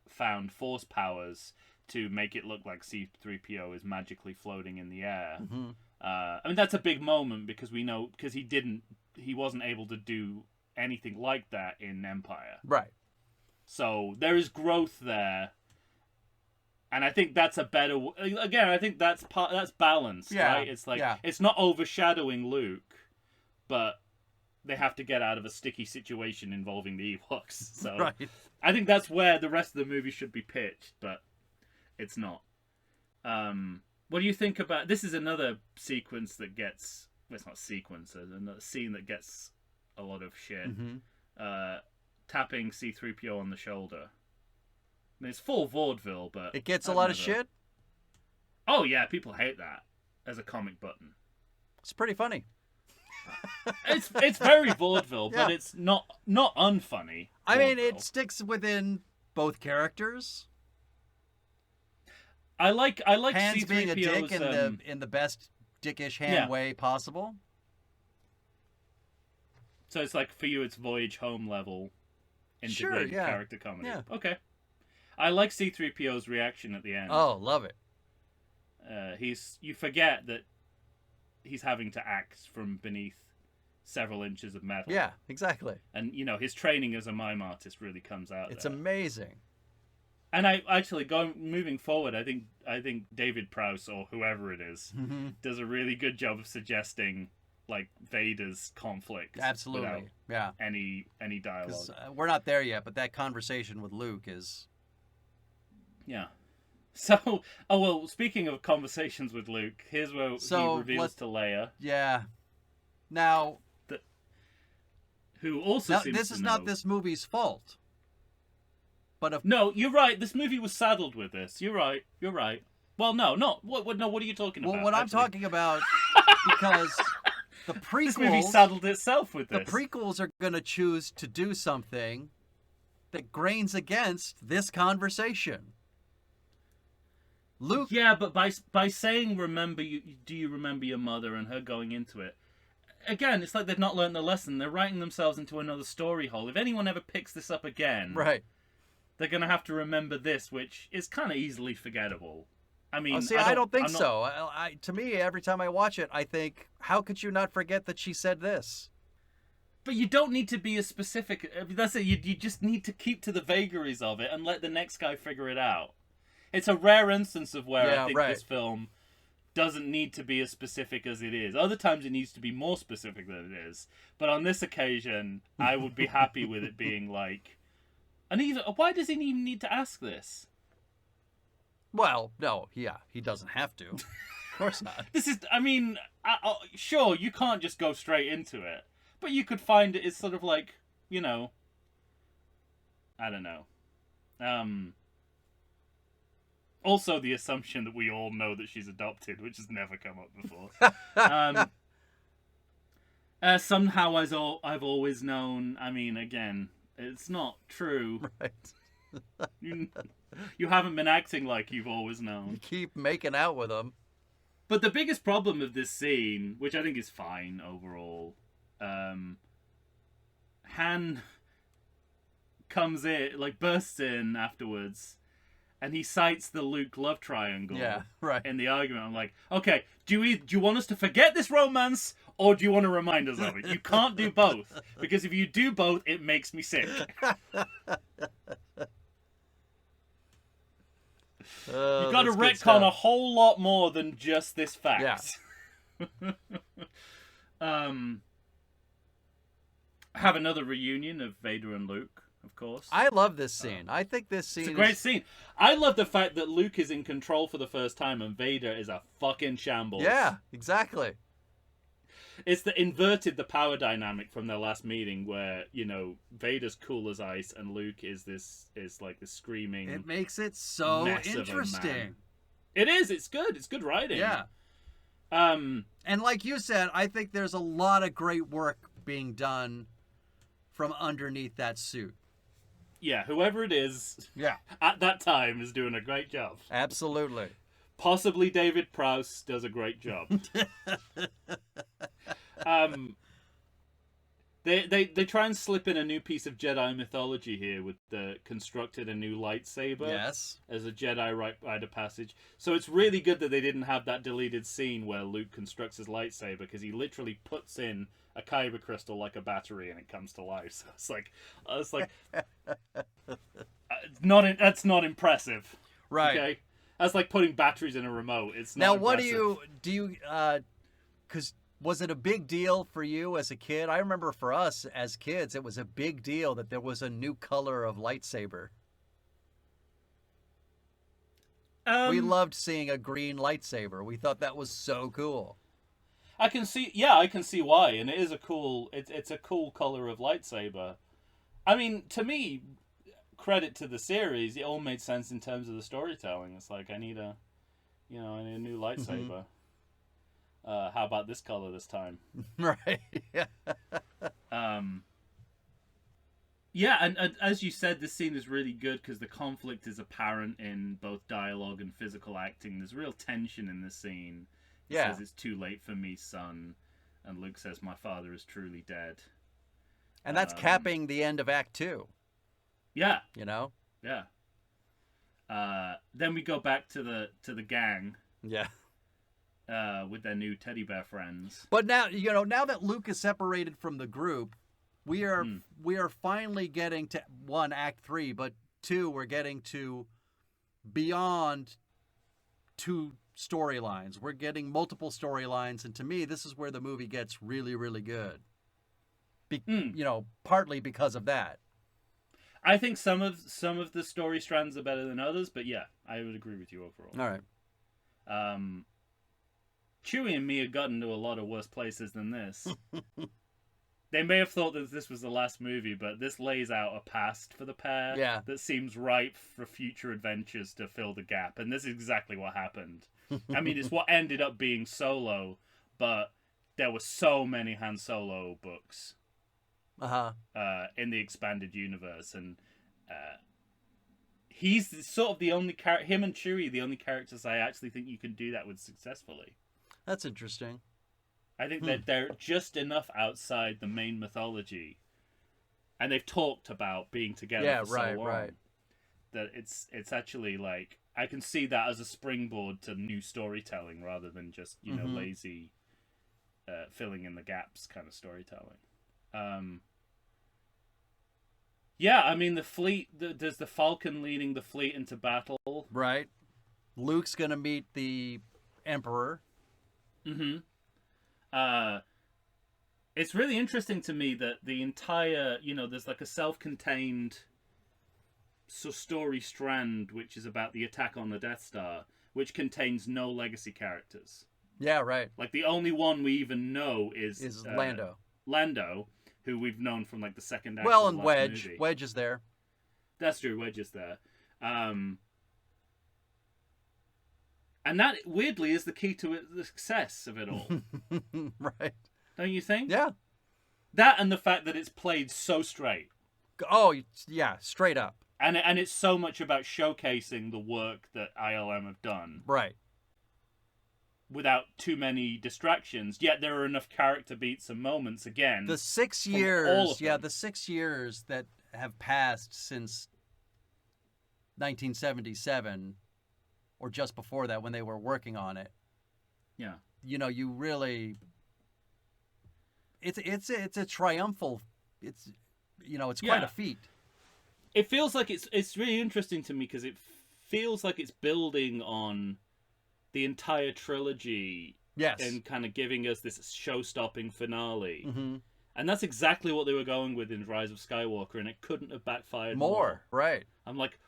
found Force powers to make it look like C-3PO is magically floating in the air. Mm-hmm. I mean, that's a big moment because he wasn't able to do anything like that in Empire. Right. So there is growth there. And I think that's a better... Again, I think that's balanced, right? It's like, it's not overshadowing Luke, but they have to get out of a sticky situation involving the Ewoks. So right. I think that's where the rest of the movie should be pitched, but it's not. What do you think about... This is another sequence that gets... Well, it's not sequence, it's another scene that gets a lot of shit. Mm-hmm. Tapping C-3PO on the shoulder. I mean, it's full vaudeville, but... It gets a lot of shit? Oh, yeah, people hate that as a comic button. It's pretty funny. It's very vaudeville, but it's not unfunny. I mean, it sticks within both characters. I like Han's C-3PO's, being a dick in the best dickish Han way possible. So it's like, for you, it's Voyage Home level integrated character comedy. Yeah. Okay. I like C-3PO's reaction at the end. Oh, love it. You forget that he's having to act from beneath several inches of metal. Yeah, exactly. And, his training as a mime artist really comes out It's amazing. And I actually, moving forward, I think David Prowse, or whoever it is, does a really good job of suggesting, like, Vader's conflict. Absolutely, without any dialogue. We're not there yet, but that conversation with Luke is... Yeah. So, speaking of conversations with Luke, here's where he reveals to Leia. Yeah. Now... Who also seems this to is know... not this movie's fault. No, you're right. This movie was saddled with this. You're right. You're right. Well, no, not what. No, what are you talking about? Well, what I'm talking about, because the prequels, this movie saddled itself with this. The prequels are going to choose to do something that grains against this conversation. Luke. Yeah, but by saying do you remember your mother and her going into it? Again, it's like they've not learned the lesson. They're writing themselves into another story hole. If anyone ever picks this up again, right, they're going to have to remember this, which is kind of easily forgettable. I mean, I don't think so. To me, every time I watch it, I think, how could you not forget that she said this? But you don't need to be as specific. That's it. You just need to keep to the vagaries of it and let the next guy figure it out. It's a rare instance of where I think this film doesn't need to be as specific as it is. Other times it needs to be more specific than it is. But on this occasion, I would be happy with it being like... And even why does he even need to ask this? Well, no, yeah, he doesn't have to. Of course not. This is, I mean, sure, you can't just go straight into it. But you could find it as sort of like, you know... I don't know. Also, the assumption that we all know that she's adopted, which has never come up before. Somehow, as I've always known. I mean, again, it's not true. Right. You haven't been acting like you've always known. You keep making out with him. But the biggest problem of this scene, which I think is fine overall, Han comes in, like bursts in afterwards. And he cites the Luke love triangle in the argument. I'm like, okay, do you want us to forget this romance, or do you want to remind us of it? You can't do both, because if you do both, it makes me sick. You've got to retcon a whole lot more than just this fact. Yeah. Have another reunion of Vader and Luke. Of course. I love this scene. I think this scene is a great scene. I love the fact that Luke is in control for the first time and Vader is a fucking shambles. Yeah, exactly. It's the power dynamic from their last meeting where, you know, Vader's cool as ice and Luke is like this screaming. It makes it so interesting. It is. It's good. It's good writing. Yeah. And like you said, I think there's a lot of great work being done from underneath that suit. Yeah, whoever it is at that time is doing a great job. Absolutely. Possibly David Prowse does a great job. They try and slip in a new piece of Jedi mythology here with the constructed a new lightsaber as a Jedi rite of passage. So it's really good that they didn't have that deleted scene where Luke constructs his lightsaber, because he literally puts in a kyber crystal like a battery and it comes to life. So it's like that's not impressive. Right. Okay? That's like putting batteries in a remote. It's not now impressive. What do you because was it a big deal for you as a kid? I remember for us as kids, it was a big deal that there was a new color of lightsaber. We loved seeing a green lightsaber. We thought that was so cool. I can see why, and it is it's a cool color of lightsaber. I mean, to me, credit to the series, it all made sense in terms of the storytelling. It's like, I need a new lightsaber. Mm-hmm. How about this color this time? Right. Yeah, and as you said, this scene is really good because the conflict is apparent in both dialogue and physical acting. There's real tension in this scene. He says, "It's too late for me, son." And Luke says, "My father is truly dead." And that's capping the end of Act 2. Yeah. You know? Yeah. Then we go back to the gang. Yeah. With their new teddy bear friends. But now, now that Luke is separated from the group, we are finally getting to, 1, Act 3, but 2, we're getting to beyond 2 storylines. We're getting multiple storylines, and to me, this is where the movie gets really, really good. Partly because of that. I think some of the story strands are better than others, but yeah, I would agree with you overall. All right. Chewie and me have gotten to a lot of worse places than this. They may have thought that this was the last movie, but this lays out a past for the pair that seems ripe for future adventures to fill the gap, and this is exactly what happened. I mean, it's what ended up being Solo, but there were so many Han Solo books in the expanded universe, and he's sort of the only character. Him and Chewie, the only characters I actually think you can do that with successfully. That's interesting. I think that they're just enough outside the main mythology, and they've talked about being together for so long that it's actually like I can see that as a springboard to new storytelling rather than just lazy filling in the gaps kind of storytelling. Yeah, I mean the fleet. There's the Falcon leading the fleet into battle. Right. Luke's gonna meet the Emperor. Mm-hmm. It's really interesting to me that the entire, there's like a self-contained story strand which is about the attack on the Death Star, which contains no legacy characters. Yeah, right. Like the only one we even know is Lando. Lando, who we've known from like the second act. Well, of the and last Wedge. movie. Wedge is there. That's true. Wedge is there. And that, weirdly, is the key to the success of it all. Right. Don't you think? Yeah. That and the fact that it's played so straight. Oh, yeah, straight up. And it's so much about showcasing the work that ILM have done. Right. Without too many distractions. Yet there are enough character beats and moments, again. The 6 years, the 6 years that have passed since 1977... or just before that when they were working on it. Yeah. You really it's a triumphal it's quite a feat. It feels like it's really interesting to me because it feels like it's building on the entire trilogy. Yes. And kind of giving us this show-stopping finale. Mm-hmm. And that's exactly what they were going with in Rise of Skywalker, and it couldn't have backfired more. Right. I'm like,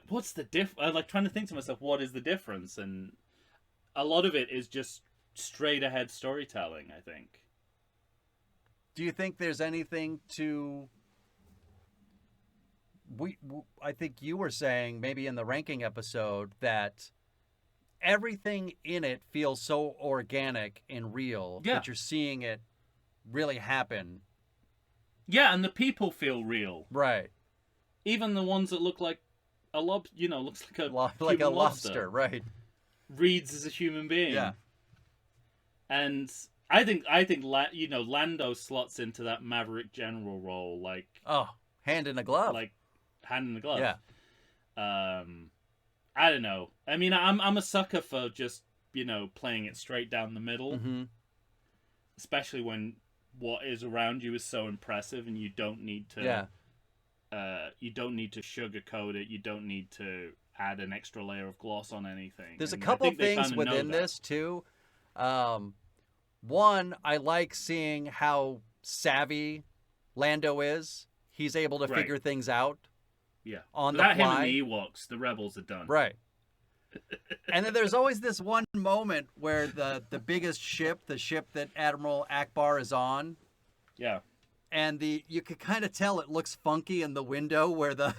what's the I'm like trying to think to myself, what is the difference? And a lot of it is just straight ahead storytelling, I think. Do you think there's anything to... I think you were saying, maybe in the ranking episode, that everything in it feels so organic and real that you're seeing it really happen. Yeah, and the people feel real. Right. Even the ones that look like a lobster, looks like a lobster, right? Reads as a human being. Yeah. And I think Lando slots into that Maverick General role, like hand in a glove, like hand in the glove. Yeah. I don't know. I mean, I'm a sucker for just playing it straight down the middle, especially when what is around you is so impressive, and you don't need to. Yeah. You don't need to sugarcoat it. You don't need to add an extra layer of gloss on anything. There's a couple things within this, too. One, I like seeing how savvy Lando is. He's able to figure things out. Yeah. On the fly. Him and the Ewoks, the rebels are done. Right. And then there's always this one moment where the biggest ship, the ship that Admiral Akbar is on. Yeah. And you could kind of tell it looks funky in the window where the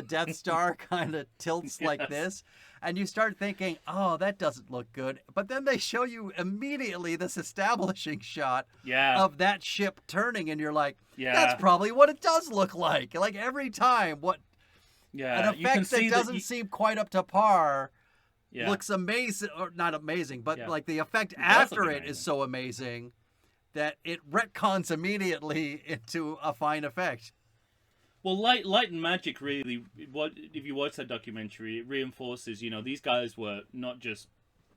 Death Star kind of tilts like this. And you start thinking, oh, that doesn't look good. But then they show you immediately this establishing shot of that ship turning. And you're like, that's probably what it does look like. Like every time, an effect that doesn't seem quite up to par looks amazing. Or not amazing, but like the effect after it is so amazing that it retcons immediately into a fine effect. Well, Light and Magic really, if you watch that documentary, it reinforces, these guys were not just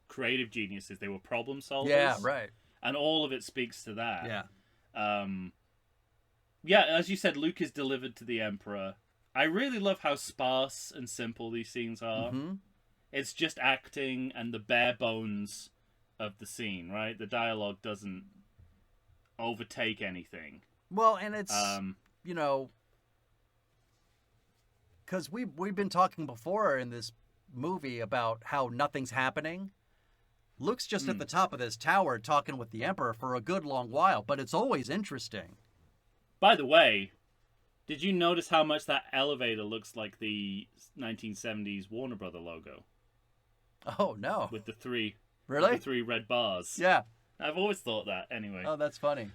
creative geniuses, they were problem solvers. Yeah, right. And all of it speaks to that. Yeah. As you said, Luke is delivered to the Emperor. I really love how sparse and simple these scenes are. Mm-hmm. It's just acting and the bare bones of the scene, right? The dialogue doesn't overtake anything. Well, and it's, because we've been talking before in this movie about how nothing's happening. Luke's just at the top of this tower talking with the Emperor for a good long while, but it's always interesting. By the way, did you notice how much that elevator looks like the 1970s Warner Brother logo? Oh, no. With the three red bars. Yeah. I've always thought that, anyway. Oh, that's funny.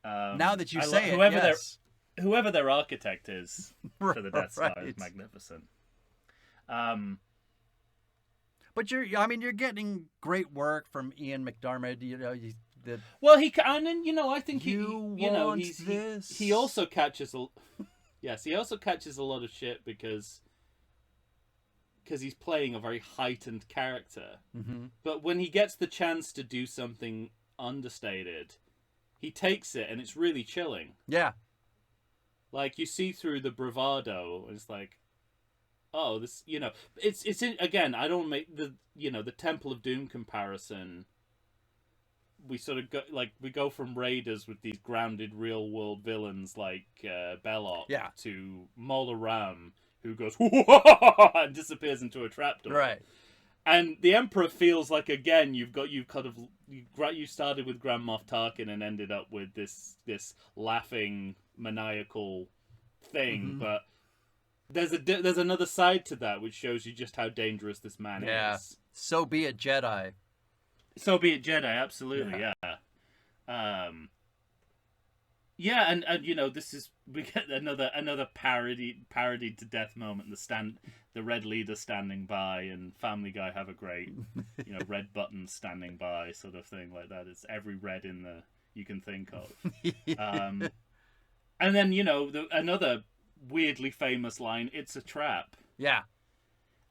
Now that you say it, yes. Whoever their architect is for the Death Star is magnificent. But you're getting great work from Ian McDiarmid. I think he also catches he also catches a lot of shit because he's playing a very heightened character. Mm-hmm. But when he gets the chance to do something understated, he takes it, and it's really chilling. Yeah. Like, you see through the bravado, it's like, oh, this, it's again, I don't make the Temple of Doom comparison. We sort of go from Raiders with these grounded real world villains like Belloc to Mola Ram, who goes and disappears into a trapdoor. Right. And the Emperor feels like, again, you started with Grand Moff Tarkin and ended up with this laughing maniacal thing, but there's another side to that which shows you just how dangerous this man is. So be it, Jedi. So be it, Jedi. Absolutely, yeah. And we get another parodied to death moment. The Red Leader standing by, and Family Guy have a great, red buttons standing by sort of thing like that. It's every red in you can think of. And then another weirdly famous line. It's a trap. Yeah.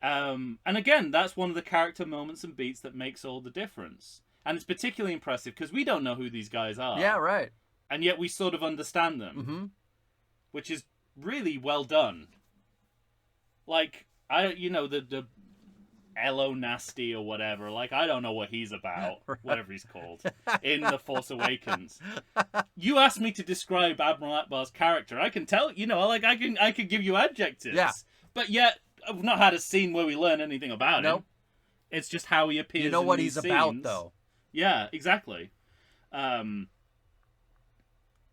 And again, that's one of the character moments and beats that makes all the difference. And it's particularly impressive because we don't know who these guys are. Yeah, right. And yet we sort of understand them, which is really well done. Like, the Elo Nasty or whatever, like, I don't know what he's about, whatever he's called, in The Force Awakens. You asked me to describe Admiral Akbar's character. I can tell, I could give you adjectives. Yeah. But yet, I've not had a scene where we learn anything about him. It's just how he appears. You know what he's scenes. about, though. Yeah, exactly.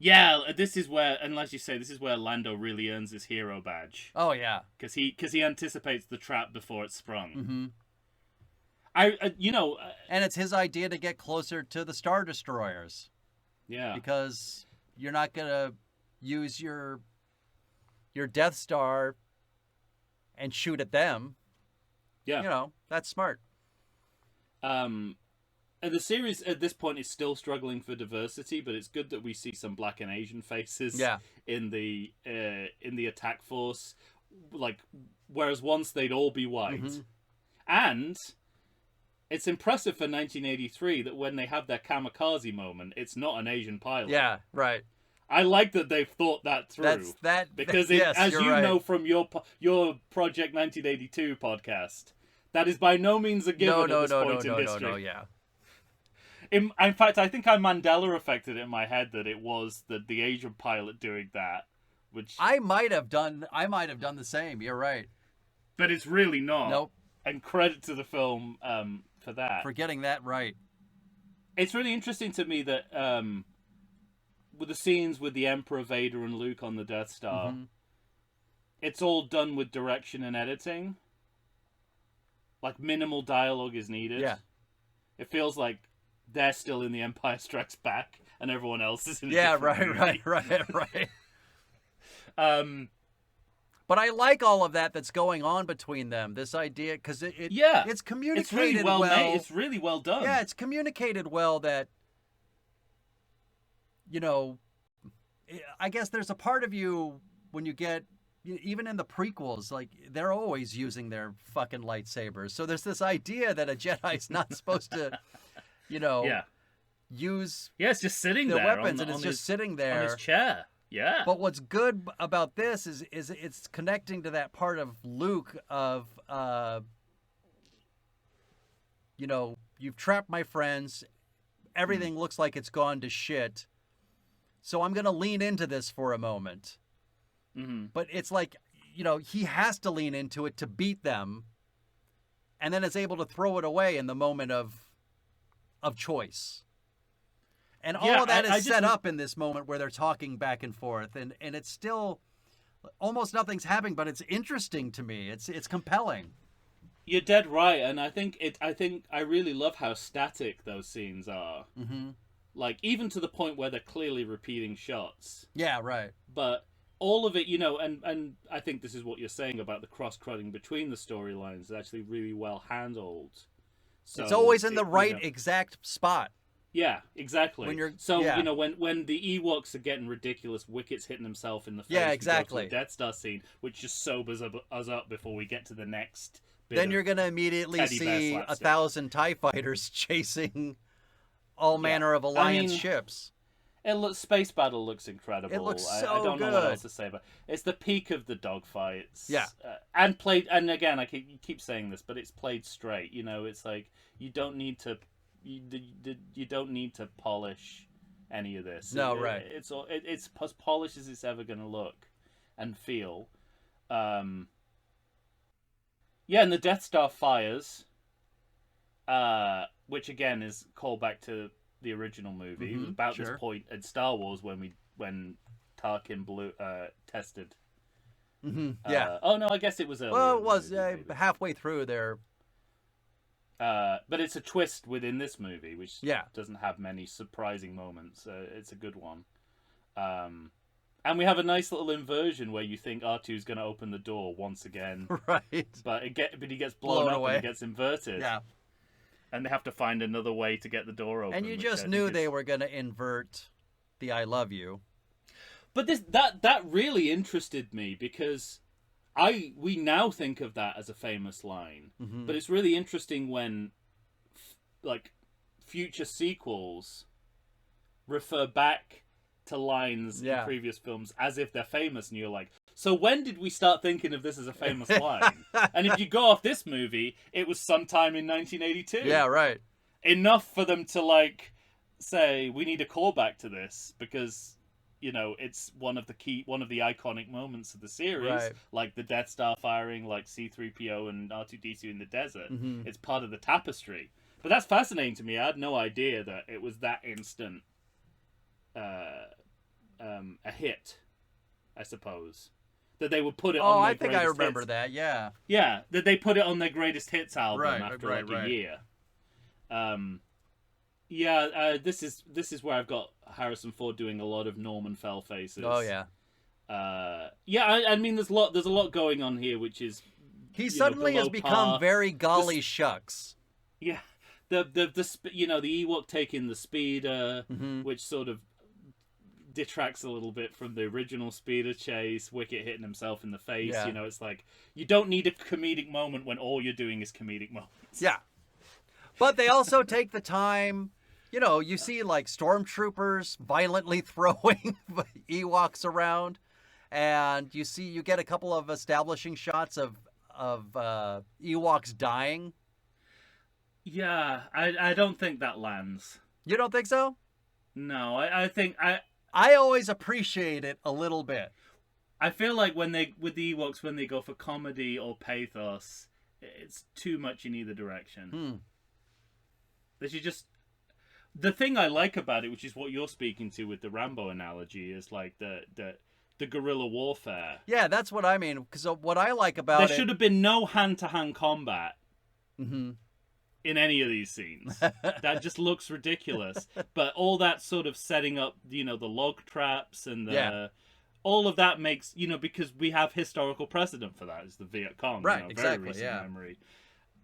Yeah, this is where, and like you say, this is where Lando really earns his hero badge. Oh yeah, because he anticipates the trap before it's sprung. Mm-hmm. And it's his idea to get closer to the Star Destroyers. Yeah, because you're not gonna use your Death Star and shoot at them. Yeah, that's smart. And the series at this point is still struggling for diversity, but it's good that we see some Black and Asian faces in the attack force. Like, whereas once they'd all be white, and it's impressive for 1983 that when they have their kamikaze moment, it's not an Asian pilot. Yeah, right. I like that they've thought that through. Because as you know from your Project 1982 podcast, that is by no means a given at this point in history. No, yeah. In fact, I think I Mandela affected it in my head that it was the Asian pilot doing that, which I might have done the same. You're right, but it's really not. Nope. And credit to the film for that. For getting that right. It's really interesting to me that with the scenes with the Emperor, Vader, and Luke on the Death Star, it's all done with direction and editing. Like, minimal dialogue is needed. Yeah. It feels like they're still in The Empire Strikes Back, and everyone else is in a different movie. Right. But I like all of that's going on between them. This idea, because it's communicated it's really well made. It's really well done. Yeah, it's communicated well that, I guess there's a part of you when you get, even in the prequels, like, they're always using their fucking lightsabers. So there's this idea that a Jedi's not supposed to, use it's just sitting their there weapons, and it's just sitting there on his chair. Yeah. But what's good about this is it's connecting to that part of Luke of, you've trapped my friends. Everything looks like it's gone to shit. So I'm going to lean into this for a moment. Mm-hmm. But it's like, he has to lean into it to beat them. And then is able to throw it away in the moment of choice. And Yeah, all of that I is set up in this moment where they're talking back and forth, and it's still almost nothing's happening, but it's interesting to me. It's compelling. You're dead right, and I think I really love how static those scenes are. Mm-hmm. Like even to the point where they're clearly repeating shots. Yeah, right. But all of it, and I think this is what you're saying about the cross-cutting between the storylines is actually really well handled. So it's always in the right exact spot. Yeah, exactly. When you're when the Ewoks are getting ridiculous, Wicket's hitting himself in the face. Yeah, exactly. We go to the Death Star scene, which just sobers us up before we get to the next. Then you're gonna immediately see 1,000 TIE fighters chasing all manner of Alliance ships. Space Battle looks incredible. It looks so I don't good. know what else to say, but it's the peak of the dogfights. Yeah, and again, you keep saying this, but it's played straight. It's like you don't need to polish any of this. No, right. It's as polished as it's ever going to look and feel. Yeah, and the Death Star fires, which again is callback to the original movie. Mm-hmm, It was about this point in Star Wars when Tarkin tested. Mm-hmm, yeah. Oh no, I guess it was earlier. Well, it was halfway through there. But it's a twist within this movie, which doesn't have many surprising moments. It's a good one. And we have a nice little inversion where you think R2's going to open the door once again. Right. But he gets blown up away. And it gets inverted. Yeah. And they have to find another way to get the door open. And you just knew they were going to invert the I love you. But that really interested me because we now think of that as a famous line. Mm-hmm. But it's really interesting when future sequels refer back to lines in previous films as if they're famous, and you're like, so when did we start thinking of this as a famous line? And if you go off this movie, it was sometime in 1982. Yeah, right. Enough for them to say we need a callback to this because it's one of the iconic moments of the series, right. Like the Death Star firing, like C-3PO and R2-D2 in the desert. Mm-hmm. It's part of the tapestry. But that's fascinating to me. I had no idea that it was that instant. A hit, I suppose, that they would put it on. Oh, their I think I remember hits. that. Yeah, yeah, that they put it on their greatest hits album after a year. This is where I've got Harrison Ford doing a lot of Norman Fell faces. Oh yeah. I mean, there's a lot going on here, which is he suddenly has become very golly shucks. Yeah, the Ewok taking the speeder, mm-hmm. which sort of detracts a little bit from the original speeder chase. Wicket hitting himself in the face. Yeah. It's like you don't need a comedic moment when all you're doing is comedic moments. Yeah, but they also take the time. You see stormtroopers violently throwing Ewoks around, and you get a couple of establishing shots of Ewoks dying. Yeah, I don't think that lands. You don't think so? No, I think I always appreciate it a little bit. I feel like with the Ewoks, when they go for comedy or pathos, it's too much in either direction. They should just... The thing I like about it, which is what you're speaking to with the Rambo analogy, is like the guerrilla warfare. Yeah, that's what I mean. Because what I like about there should have been no hand-to-hand combat. Mm-hmm. In any of these scenes. That just looks ridiculous. But all that sort of setting up, the log traps and all of that makes, because we have historical precedent for that. It's the Viet Cong, right? Very exactly. recent Yeah. memory.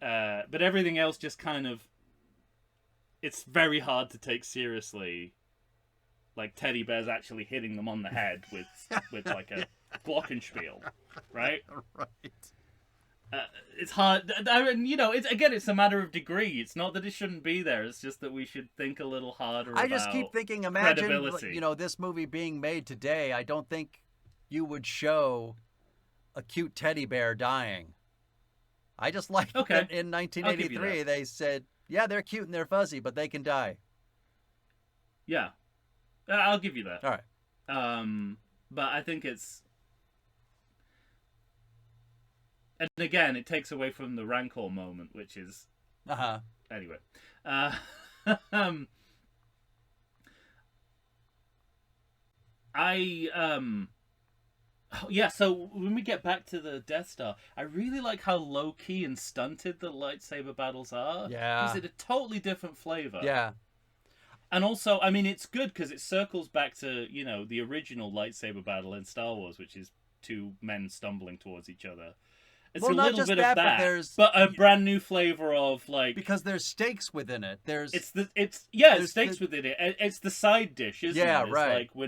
But everything else just kind of, it's very hard to take seriously. Like teddy bears actually hitting them on the head with like a glockenspiel, right? Right. It's hard, it's a matter of degree. It's not that it shouldn't be there. It's just that we should think a little harder about I just keep thinking, imagine, this movie being made today. I don't think you would show a cute teddy bear dying. I just like that in 1983 they said, yeah, they're cute and they're fuzzy, but they can die. Yeah. I'll give you that. All right. But I think it's... And again, it takes away from the Rancor moment, which is... Uh-huh. Anyway. Yeah, so when we get back to the Death Star, I really like how low-key and stunted the lightsaber battles are. Yeah. Gives it a totally different flavor. Yeah. And also, I mean, it's good because it circles back to, the original lightsaber battle in Star Wars, which is two men stumbling towards each other. It's Well, a not little just bit that, of that, but a brand new flavor of, like... because there's stakes within it. It's there's stakes within it. It's the side dish, isn't it? It's right. like, we're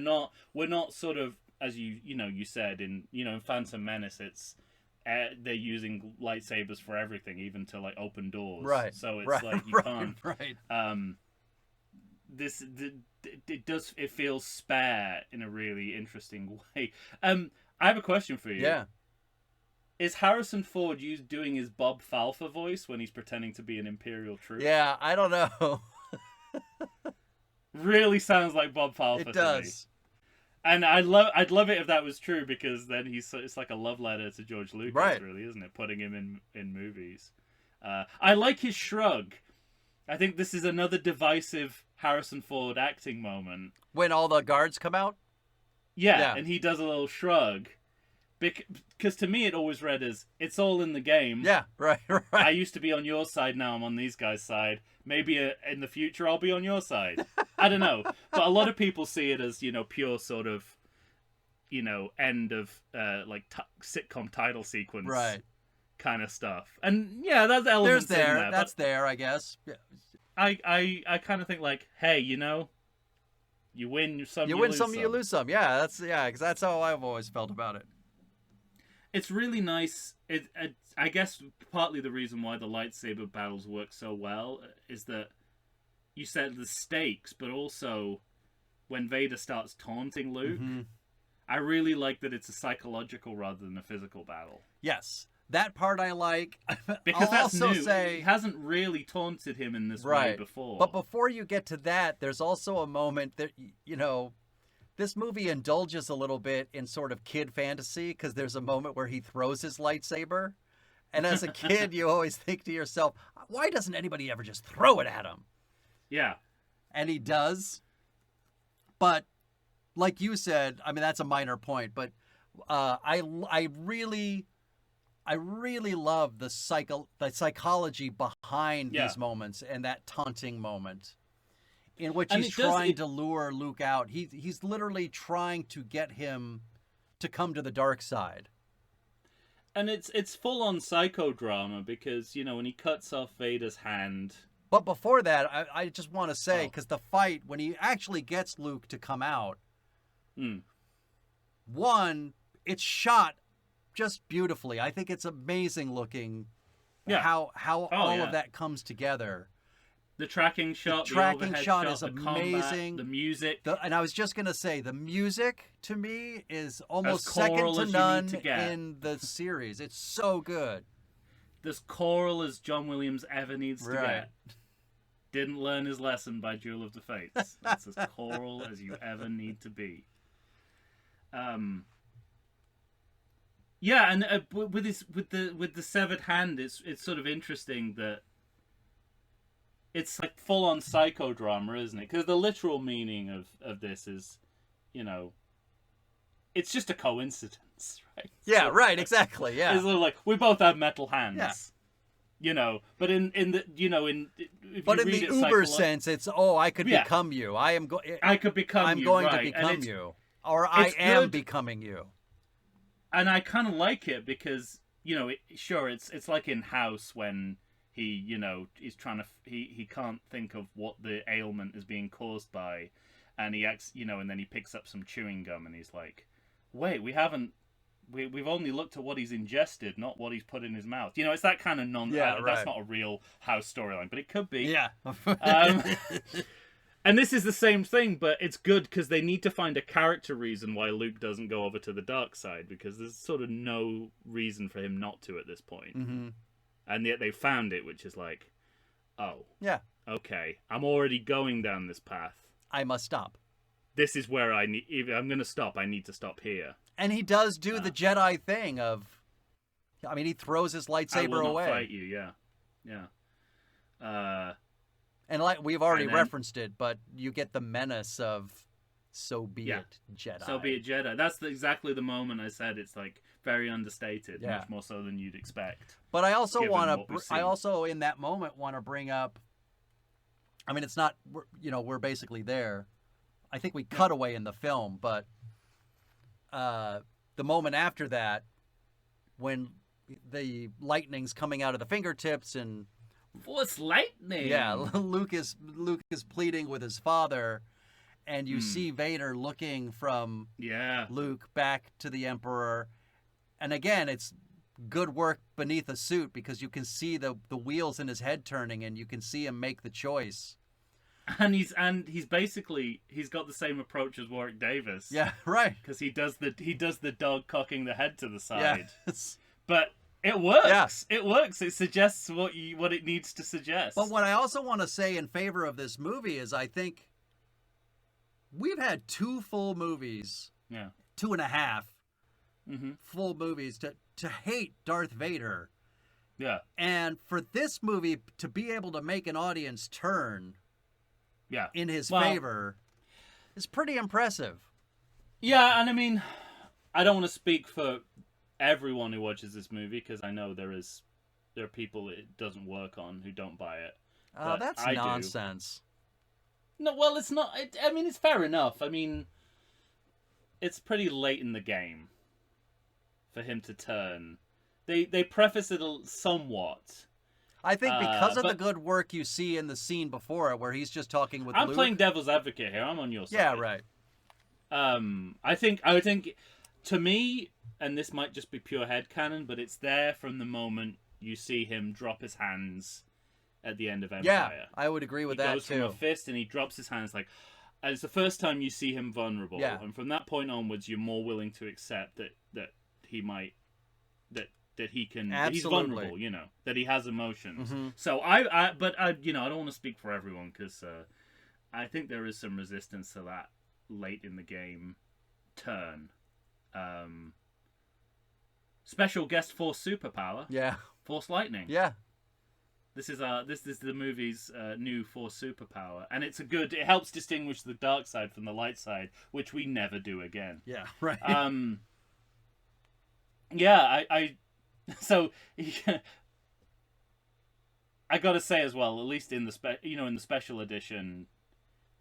not sort of, as you said in Phantom Menace, it's they're using lightsabers for everything, even to like open doors. Right. So it's right, like you right, can't. Right. It feels spare in a really interesting way. I have a question for you. Yeah. Is Harrison Ford doing his Bob Falfa voice when he's pretending to be an Imperial troop? Yeah, I don't know. Really sounds like Bob Falfa. It does. And I'd love it if that was true, because then it's like a love letter to George Lucas, right. Really, isn't it? Putting him in movies. I like his shrug. I think this is another divisive Harrison Ford acting moment. When all the guards come out? Yeah. And he does a little shrug. Because to me it always read as, it's all in the game. Yeah, right. I used to be on your side, now I'm on these guys' side. Maybe in the future I'll be on your side. I don't know. But a lot of people see it as, pure sort of, end of sitcom title sequence. Right. Kind of stuff. And yeah, that's elements in there. That's there, I guess. Yeah. I kind of think like, hey, you win some, you win some, you lose some. Yeah, because that's how I've always felt about it. It's really nice. I guess partly the reason why the lightsaber battles work so well is that you said the stakes, but also when Vader starts taunting Luke, I really like that it's a psychological rather than a physical battle. Yes, that part I like. Because I'll that's also new. Say, he hasn't really taunted him in this way before. But before you get to that, there's also a moment that, this movie indulges a little bit in sort of kid fantasy, because there's a moment where he throws his lightsaber. And as a kid, you always think to yourself, why doesn't anybody ever just throw it at him? Yeah. And he does. But like you said, I mean, that's a minor point, but I really love the psychology behind these moments, and that taunting moment in which he's trying to lure Luke out. He's literally trying to get him to come to the dark side. And it's full on psychodrama, because when he cuts off Vader's hand. But before that, I just want to say, because the fight when he actually gets Luke to come out, one, it's shot just beautifully. I think it's amazing looking. Yeah. How all of that comes together. The tracking shot, the tracking shot is amazing. Combat, the music. And I was just going to say, the music, to me, is almost second to none in the series. It's so good. As choral as John Williams ever needs to get. Didn't learn his lesson by Duel of the Fates. That's as choral as you ever need to be. Yeah, and with the severed hand, it's sort of interesting that it's like full on psychodrama, isn't it? Because the literal meaning of this is, it's just a coincidence, right? Yeah, so, right, exactly. Yeah, it's like we both have metal hands. Yeah. But in the but in the uber sense, it's I could become you. I could become you. I'm going to become you, or I am becoming you. And I kind of like it because it's like in House when he he's trying to he can't think of what the ailment is being caused by, and he and then he picks up some chewing gum and he's like, wait, we've only looked at what he's ingested, not what he's put in his mouth. It's that kind of that's not a real House storyline, but it could be. Yeah. And this is the same thing, but it's good because they need to find a character reason why Luke doesn't go over to the dark side, because there's sort of no reason for him not to at this point. Mm-hmm. And yet they found it, which is like, oh. Yeah. Okay, I'm already going down this path. I must stop. This is where if I'm going to stop, I need to stop here. And he does do the Jedi thing of, he throws his lightsaber away. I will not fight you, yeah. And like we've already referenced it, but you get the menace of So be it, Jedi. So be it, Jedi. That's exactly the moment I said it's like very understated, much more so than you'd expect. But I also in that moment want to bring up. I mean, it's not. We're basically there. I think we cut away in the film, but the moment after that, when the lightning's coming out of the fingertips and Force lightning. Yeah, Luke is pleading with his father. And you see Vader looking from Luke back to the Emperor. And again, it's good work beneath a suit because you can see the wheels in his head turning and you can see him make the choice. And he's got the same approach as Warwick Davis. Yeah, right. Because he does the dog cocking the head to the side. Yeah. But it works. Yeah. It works. It suggests what it needs to suggest. But what I also want to say in favor of this movie is I think we've had 2 full movies, 2.5 full movies to hate Darth Vader. Yeah. And for this movie to be able to make an audience turn in his favor is pretty impressive. Yeah, and I mean, I don't want to speak for everyone who watches this movie because I know there are people it doesn't work on who don't buy it. That's nonsense. No, well, it's not. I mean, it's fair enough. I mean, it's pretty late in the game for him to turn. They preface it somewhat. I think because of the good work you see in the scene before it, where he's just talking with Luke. I'm playing devil's advocate here. I'm on your side. Yeah, right. I think, to me, and this might just be pure headcanon, but it's there from the moment you see him drop his hands at the end of Empire. Yeah, I would agree with that, too. He goes from a fist and he drops his hands and it's the first time you see him vulnerable. Yeah. And from that point onwards, you're more willing to accept that he might, that he can, that he's vulnerable, that he has emotions. Mm-hmm. So I don't want to speak for everyone because I think there is some resistance to that late in the game turn. Special guest Force superpower. Yeah. Force lightning. Yeah. This is the movie's new Force superpower, and it helps distinguish the dark side from the light side, which we never do again. Yeah, right. So I gotta say as well, at least in the in the special edition,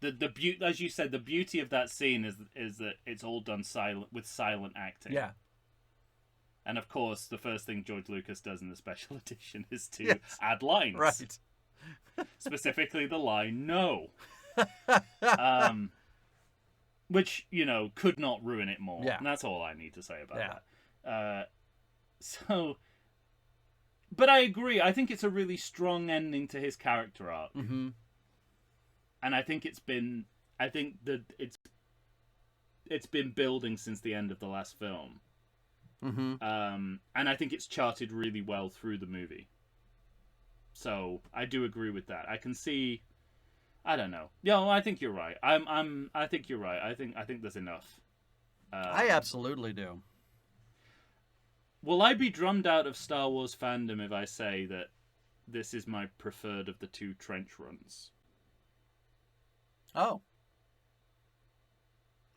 the as you said, the beauty of that scene is that it's all done silent acting. Yeah. And of course, the first thing George Lucas does in the special edition is to add lines. Right. Specifically the line "No." Which, could not ruin it more. Yeah. And that's all I need to say about that. But I agree. I think it's a really strong ending to his character arc. Mm-hmm. And I think it's been building since the end of the last film. Mm-hmm. And I think it's charted really well through the movie. So I do agree with that. I can see. I don't know. Yeah, I think you're right. I think you're right. I think there's enough. I absolutely do. Will I be drummed out of Star Wars fandom if I say that this is my preferred of the 2 trench runs? Oh.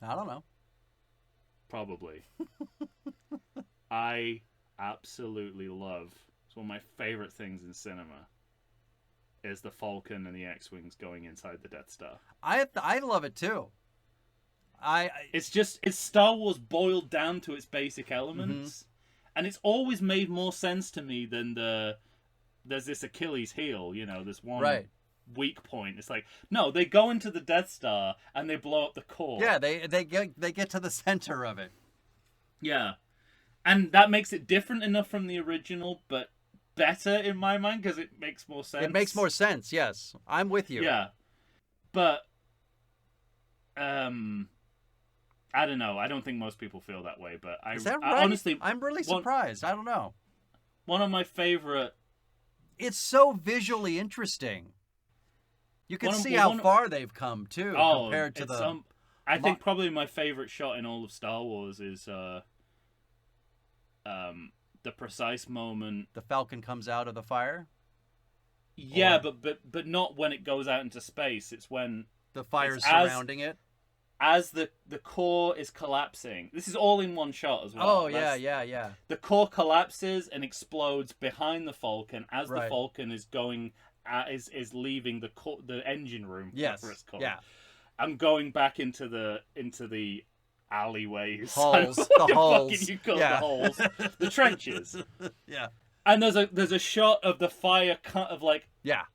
I don't know. Probably. I absolutely love. It's one of my favorite things in cinema. Is the Falcon and the X-wings going inside the Death Star? I love it too. It's Star Wars boiled down to its basic elements, and it's always made more sense to me than there's this Achilles heel. This one weak point. It's like, no, they go into the Death Star and they blow up the core. Yeah, they get to the center of it. Yeah. And that makes it different enough from the original, but better in my mind because it makes more sense. It makes more sense, yes. I'm with you. Yeah. But, I don't know. I don't think most people feel that way, but Is that right? Honestly... I'm really surprised. I don't know. One of my favorite... It's so visually interesting. You can see how far they've come, too, compared to the... I think probably my favorite shot in all of Star Wars is... the precise moment the Falcon comes out of the fire. Yeah, but not when it goes out into space. It's when the fire's surrounding it. as the core is collapsing, this is all in one shot as well. Oh, yeah. The core collapses and explodes behind the Falcon as the Right. Falcon is going, is leaving the engine room. Yes. Whatever it's called. Yeah. I'm going back into the alleyways. Holes. The holes. Fucking you call Yeah. the holes. The trenches. Yeah. And there's a shot of the fire cut of like, Yeah.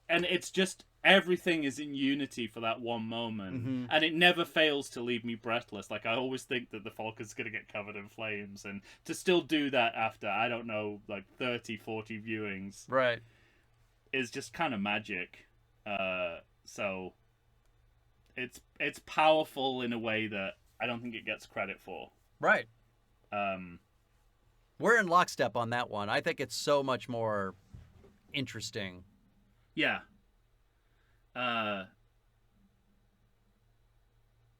and it's just everything is in unity for that one moment, and it never fails to leave me breathless. Like I always think that the Falcon's gonna get covered in flames, and to still do that after, I don't know, like 30, 40 viewings, Right. is just kind of magic. So it's powerful in a way that I don't think it gets credit for. Right. Um, We're in lockstep on that one. I think it's so much more interesting. yeah.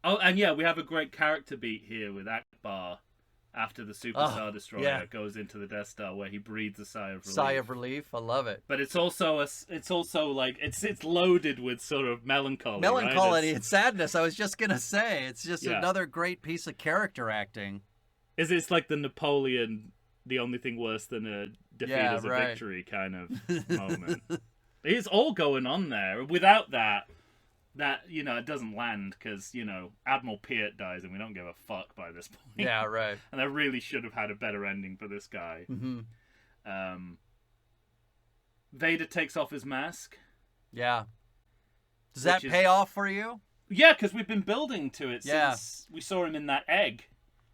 Oh, and yeah, we have a great character beat here with Akbar after the Super Star Destroyer goes into the Death Star, where he breathes a sigh of relief. Sigh of relief. I love it. But it's also like it's loaded with sort of melancholy. Melancholy Right? and sadness. I was just gonna say, it's just another great piece of character acting. It's like the Napoleon, the only thing worse than a defeat is a victory kind of moment. It's all going on there. Without that it doesn't land, because Admiral Peart dies and we don't give a fuck by this point. Yeah, right. And I really should have had a better ending for this guy. Vader takes off his mask. Yeah. Does that pay off for you? Yeah, because we've been building to it since we saw him in that egg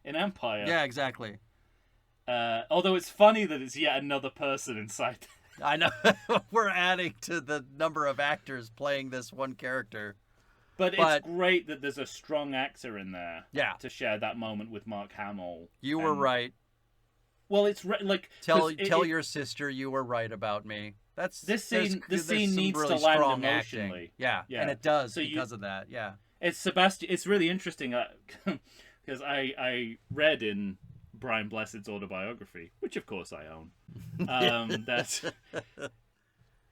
in Empire. Yeah, exactly. Although it's funny that it's yet another person inside. I know. We're adding to the number of actors playing this one character. But it's great that there's a strong actor in there. Yeah. To share that moment with Mark Hamill. You were right. Well, it's like tell your sister you were right about me. That's this scene. This scene needs really to land strong emotionally. Yeah, and it does because of that. Yeah. It's Sebastian. It's really interesting because I read in Brian Blessed's autobiography, which of course I own, that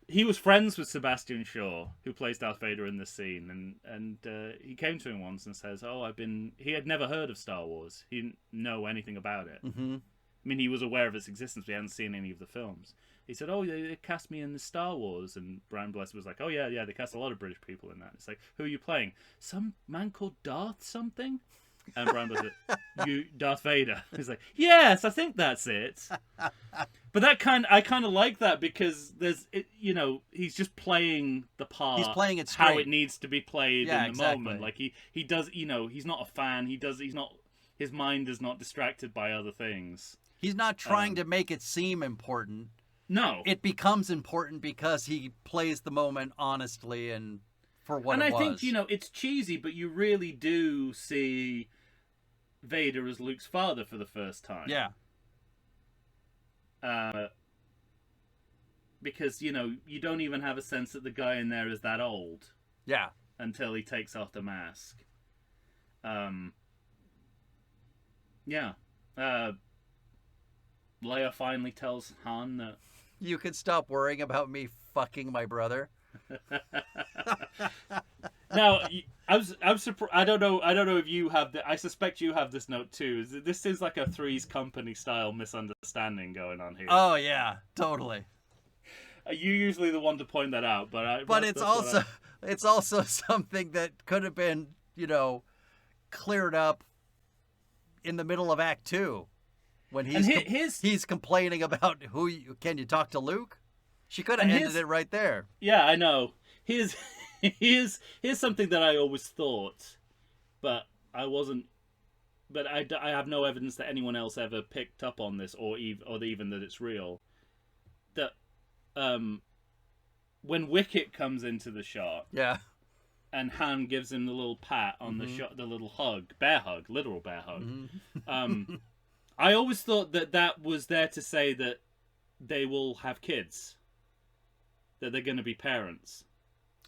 he was friends with Sebastian Shaw, who plays Darth Vader in this scene, and he came to him once and says, he had never heard of Star Wars. He didn't know anything about it. I mean, he was aware of its existence, but he hadn't seen any of the films. He said, they cast me in the Star Wars, and Brian Blessed was like, they cast a lot of British people in that. It's like, who are you playing? Some man called Darth something? And Brian Blessed said, you, Darth Vader. He's like, yes, I think that's it. But I kind of like that, because he's just playing the part. He's playing it straight. How it needs to be played in the moment. Like he does, he's not a fan. His mind is not distracted by other things. He's not trying to make it seem important. No. It becomes important because he plays the moment honestly and for what it was. And I think, it's cheesy, but you really do see Vader as Luke's father for the first time. Yeah. Because, you don't even have a sense that the guy in there is that old. Yeah. Until he takes off the mask. Yeah. Leia finally tells Han that... You could stop worrying about me fucking my brother. Now, I'm surprised. I don't know if you have I suspect you have this note too. This is like a Three's Company style misunderstanding going on here. Oh yeah, totally. You're usually the one to point that out, but it's also something that could have been, cleared up in the middle of Act 2 when he's complaining about can you talk to Luke? She could have ended it right there. Yeah, I know. Here's something that I always thought, but I wasn't. But I have no evidence that anyone else ever picked up on this, or even that it's real. That when Wicket comes into the shot, yeah, and Han gives him the little pat on the shot, the little hug, bear hug, literal bear hug. I always thought that was there to say that they will have kids, that they're going to be parents.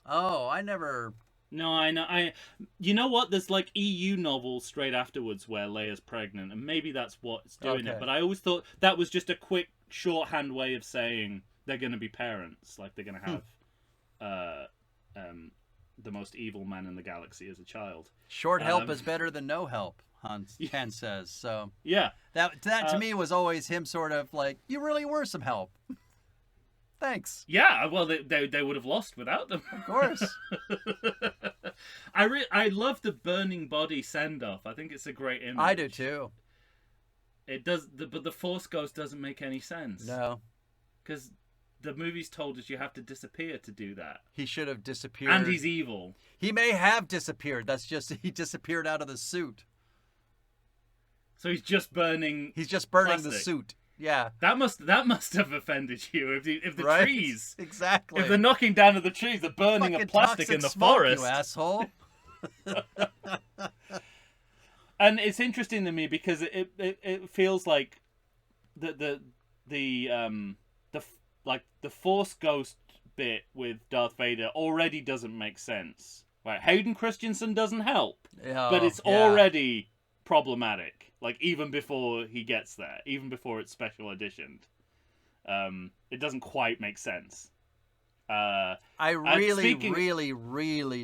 Oh, I never... No, I know. You know what? There's like EU novels straight afterwards where Leia's pregnant, and maybe that's what's doing it. But I always thought that was just a quick shorthand way of saying they're going to be parents, like they're going to have the most evil man in the galaxy as a child. Short help is better than no help, Han says. So yeah, that to me was always him sort of like, you really were some help. Thanks. Yeah, well, they would have lost without them. Of course. I love the burning body send off. I think it's a great image. I do too. It does, but the Force Ghost doesn't make any sense. No, because the movie's told us you have to disappear to do that. He should have disappeared. And he's evil. He may have disappeared. That's just he disappeared out of the suit. So he's just burning. He's just burning plastic. The suit. Yeah. That must have offended you if the right? trees exactly. If they're knocking down of the trees, they're burning a plastic in the forest. You asshole. And it's interesting to me because it feels like the Force Ghost bit with Darth Vader already doesn't make sense. Right, Hayden Christensen doesn't help, but it's already problematic. Like even before he gets there, even before it's special editioned, it doesn't quite make sense. I really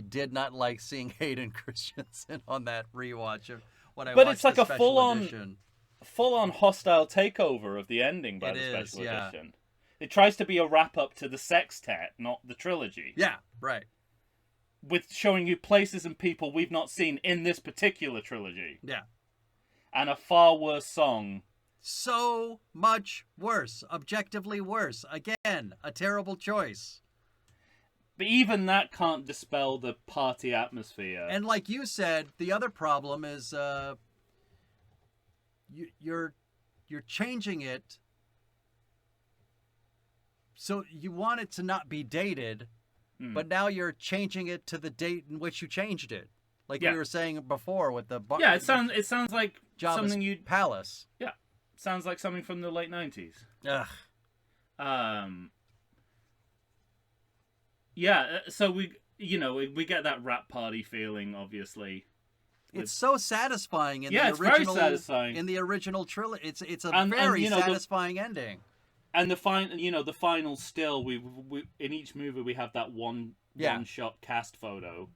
did not like seeing Hayden Christensen on that rewatch of what I watched. But it's like a full-on hostile takeover of the ending by the special edition. It tries to be a wrap-up to the sextet, not the trilogy. Yeah, right. With showing you places and people we've not seen in this particular trilogy. Yeah. And a far worse song. So much worse. Objectively worse. Again, a terrible choice. But even that can't dispel the party atmosphere. And like you said, the other problem is you're changing it so you want it to not be dated, but now you're changing it to the date in which you changed it. Like we were saying before with the it sounds like Jabba's something you'd palace. Yeah. Sounds like something from the late 90s. Ugh. Yeah, so we get that rap party feeling, obviously. It's so satisfying in the original. Very satisfying in the original trilogy. It's a very satisfying ending. And the final still, we in each movie we have that one shot cast photo,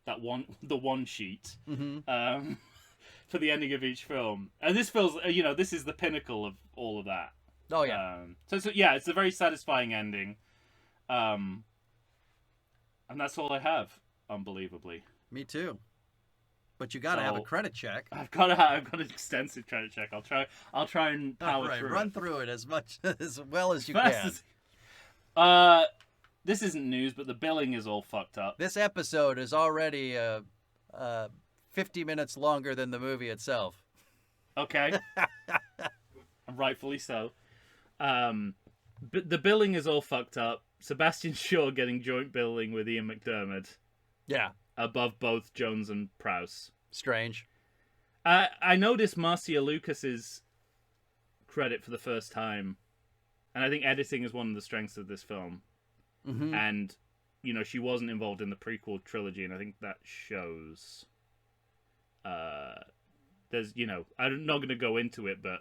the one sheet, for the ending of each film. And this feels, this is the pinnacle of all of that. Oh yeah. It's a very satisfying ending. And that's all I have, unbelievably. Me too. But you gotta have a credit check. I've got an extensive credit check. I'll try and power through. Run through it as well as you can. This isn't news, but the billing is all fucked up. This episode is already 50 minutes longer than the movie itself. Okay. Rightfully so. But the billing is all fucked up. Sebastian Shaw getting joint billing with Ian McDiarmid. Yeah. Above both Jones and Prowse. Strange. I noticed Marcia Lucas's credit for the first time. And I think editing is one of the strengths of this film. Mm-hmm. And, she wasn't involved in the prequel trilogy, and I think that shows. There's, I'm not going to go into it, but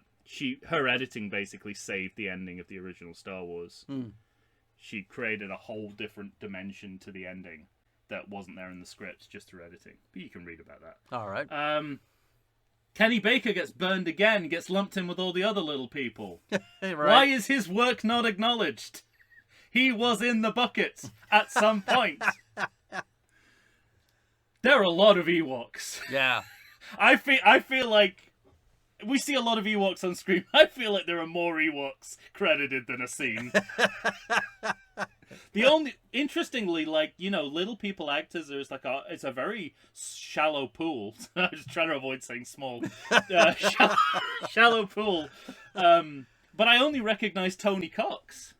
her editing basically saved the ending of the original Star Wars. Mm. She created a whole different dimension to the ending that wasn't there in the script, just through editing. But you can read about that. All right. Kenny Baker gets burned again, gets lumped in with all the other little people. Right. Why is his work not acknowledged? He was in the bucket at some point. There are a lot of Ewoks. Yeah. I feel like we see a lot of Ewoks on screen. I feel like there are more Ewoks credited than a scene. Interestingly, little people actors, it's a very shallow pool. I was trying to avoid saying small. Shallow pool. But I only recognize Tony Cox.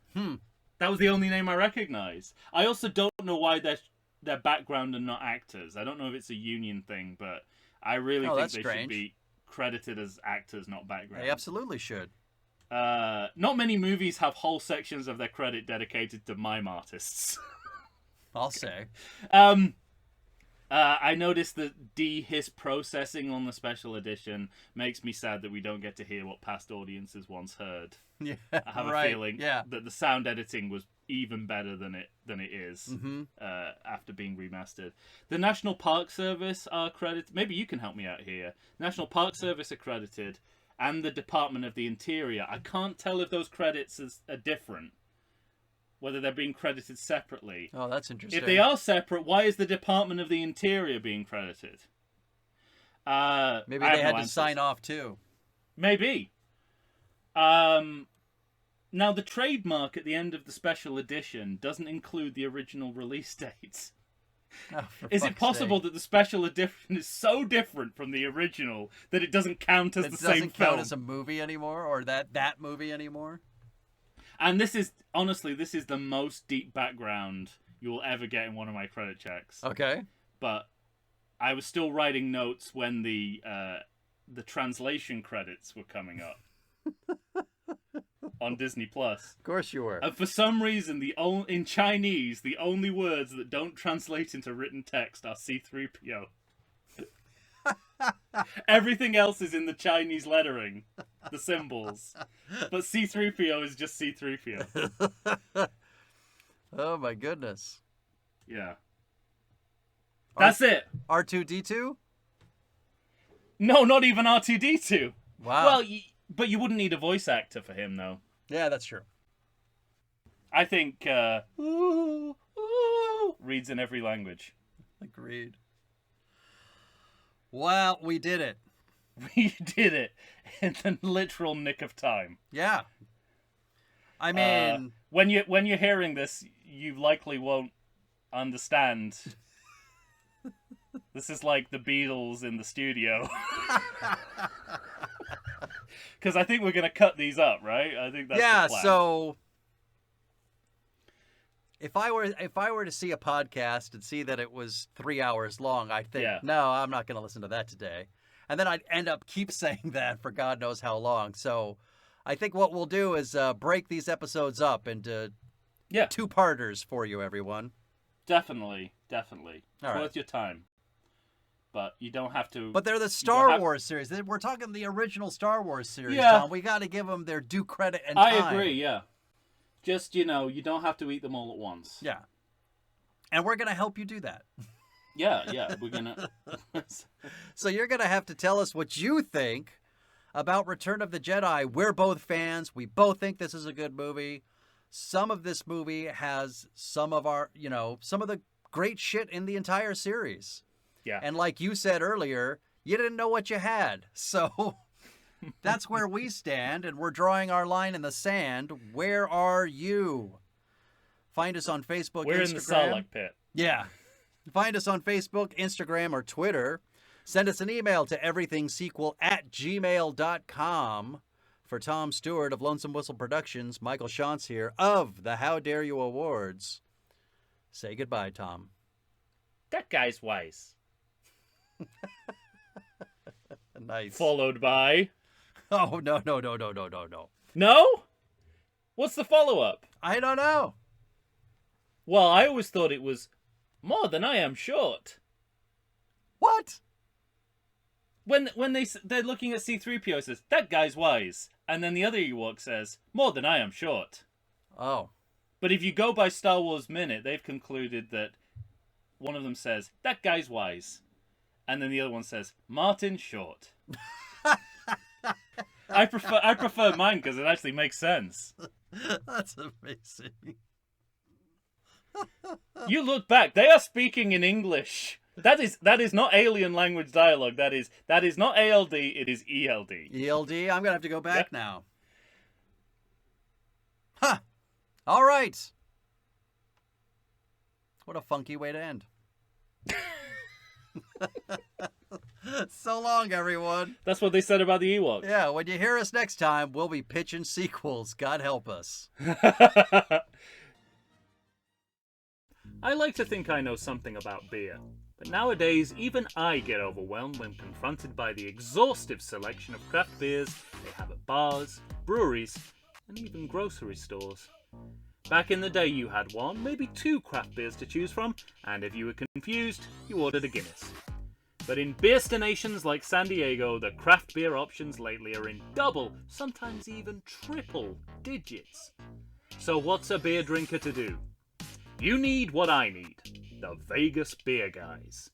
That was the only name I recognize. I also don't know why their background are not actors. I don't know if it's a union thing, but I really think they should be credited as actors, not background. They absolutely should. Not many movies have whole sections of their credit dedicated to mime artists. I'll say. I noticed that de-hiss processing on the special edition makes me sad that we don't get to hear what past audiences once heard. Yeah, I have a feeling yeah. that the sound editing was even better than it is after being remastered. The National Park Service are credited. Maybe you can help me out here. National Park Service are credited, and the Department of the Interior. I can't tell if those credits are different, whether they're being credited separately. Oh, that's interesting. If they are separate, why is the Department of the Interior being credited? Maybe they had to sign off too. Maybe. Now, the trademark at the end of the special edition doesn't include the original release dates. Oh, is it possible that the special edition is so different from the original that it doesn't count as the same film? It doesn't count as a movie anymore, or that movie anymore? And this is the most deep background you will ever get in one of my credit checks. Okay. But I was still writing notes when the translation credits were coming up on Disney Plus. Of course you were. And for some reason, in Chinese, the only words that don't translate into written text are C-3PO. Everything else is in the Chinese lettering, the symbols. But C-3PO is just C-3PO. Oh my goodness. Yeah. That's it. R2-D2? No, not even R2-D2. Wow. Well, but you wouldn't need a voice actor for him, though. Yeah, that's true. I think reads in every language. Agreed. Well, we did it. We did it in the literal nick of time. Yeah. I mean, when you're hearing this, you likely won't understand. This is like the Beatles in the studio. Because I think we're gonna cut these up, right? I think that's the plan. So if I were to see a podcast and see that it was 3 hours long, I'd think, no, I'm not going to listen to that today. And then I'd end up keep saying that for God knows how long. So I think what we'll do is break these episodes up into two-parters for you, everyone. Definitely. All right. Worth your time. But you don't have to... But they're the Star Wars series. We're talking the original Star Wars series, Tom. We got to give them their due credit and time. I agree, yeah. Just, you don't have to eat them all at once. Yeah. And we're going to help you do that. Yeah, we're going to... So you're going to have to tell us what you think about Return of the Jedi. We're both fans. We both think this is a good movie. Some of this movie has some of the great shit in the entire series. Yeah. And like you said earlier, you didn't know what you had. So that's where we stand, and we're drawing our line in the sand. Where are you? Find us on Facebook, We're Instagram. in the Sarlacc pit. Yeah. Find us on Facebook, Instagram, or Twitter. Send us an email to everythingsequel@gmail.com. For Tom Stewart of Lonesome Whistle Productions, Michael Shantz here of the How Dare You Awards. Say goodbye, Tom. That guy's wise. Nice. Followed by... Oh, no. No? What's the follow-up? I don't know. Well, I always thought it was more than I am short. What? When they're looking at C-3PO, it says, that guy's wise. And then the other Ewok says, more than I am short. Oh. But if you go by Star Wars Minute, they've concluded that one of them says, that guy's wise. And then the other one says, Martin short. I prefer mine because it actually makes sense. That's amazing. You look back, they are speaking in English. That is not alien language dialogue. That is not ALD, it is ELD. ELD? I'm going to have to go back now. Huh. All right. What a funky way to end. So long, everyone. That's what they said about the Ewoks. Yeah, when you hear us next time, we'll be pitching sequels. God help us. I like to think I know something about beer, but nowadays even I get overwhelmed when confronted by the exhaustive selection of craft beers they have at bars, breweries, and even grocery stores. Back in the day you had one, maybe two craft beers to choose from, and if you were confused, you ordered a Guinness. But in beerstinations like San Diego, the craft beer options lately are in double, sometimes even triple digits. So what's a beer drinker to do? You need what I need, the Vegas Beer Guys.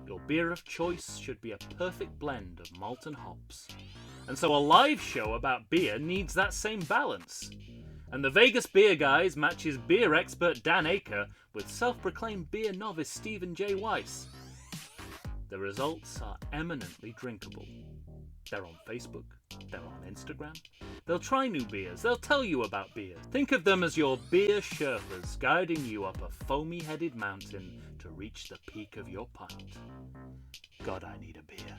Your beer of choice should be a perfect blend of malt and hops. And so a live show about beer needs that same balance. And the Vegas Beer Guys matches beer expert Dan Aker with self-proclaimed beer novice Stephen J. Weiss. The results are eminently drinkable. They're on Facebook, they're on Instagram. They'll try new beers, they'll tell you about beer. Think of them as your beer Sherpas guiding you up a foamy-headed mountain to reach the peak of your pint. God, I need a beer.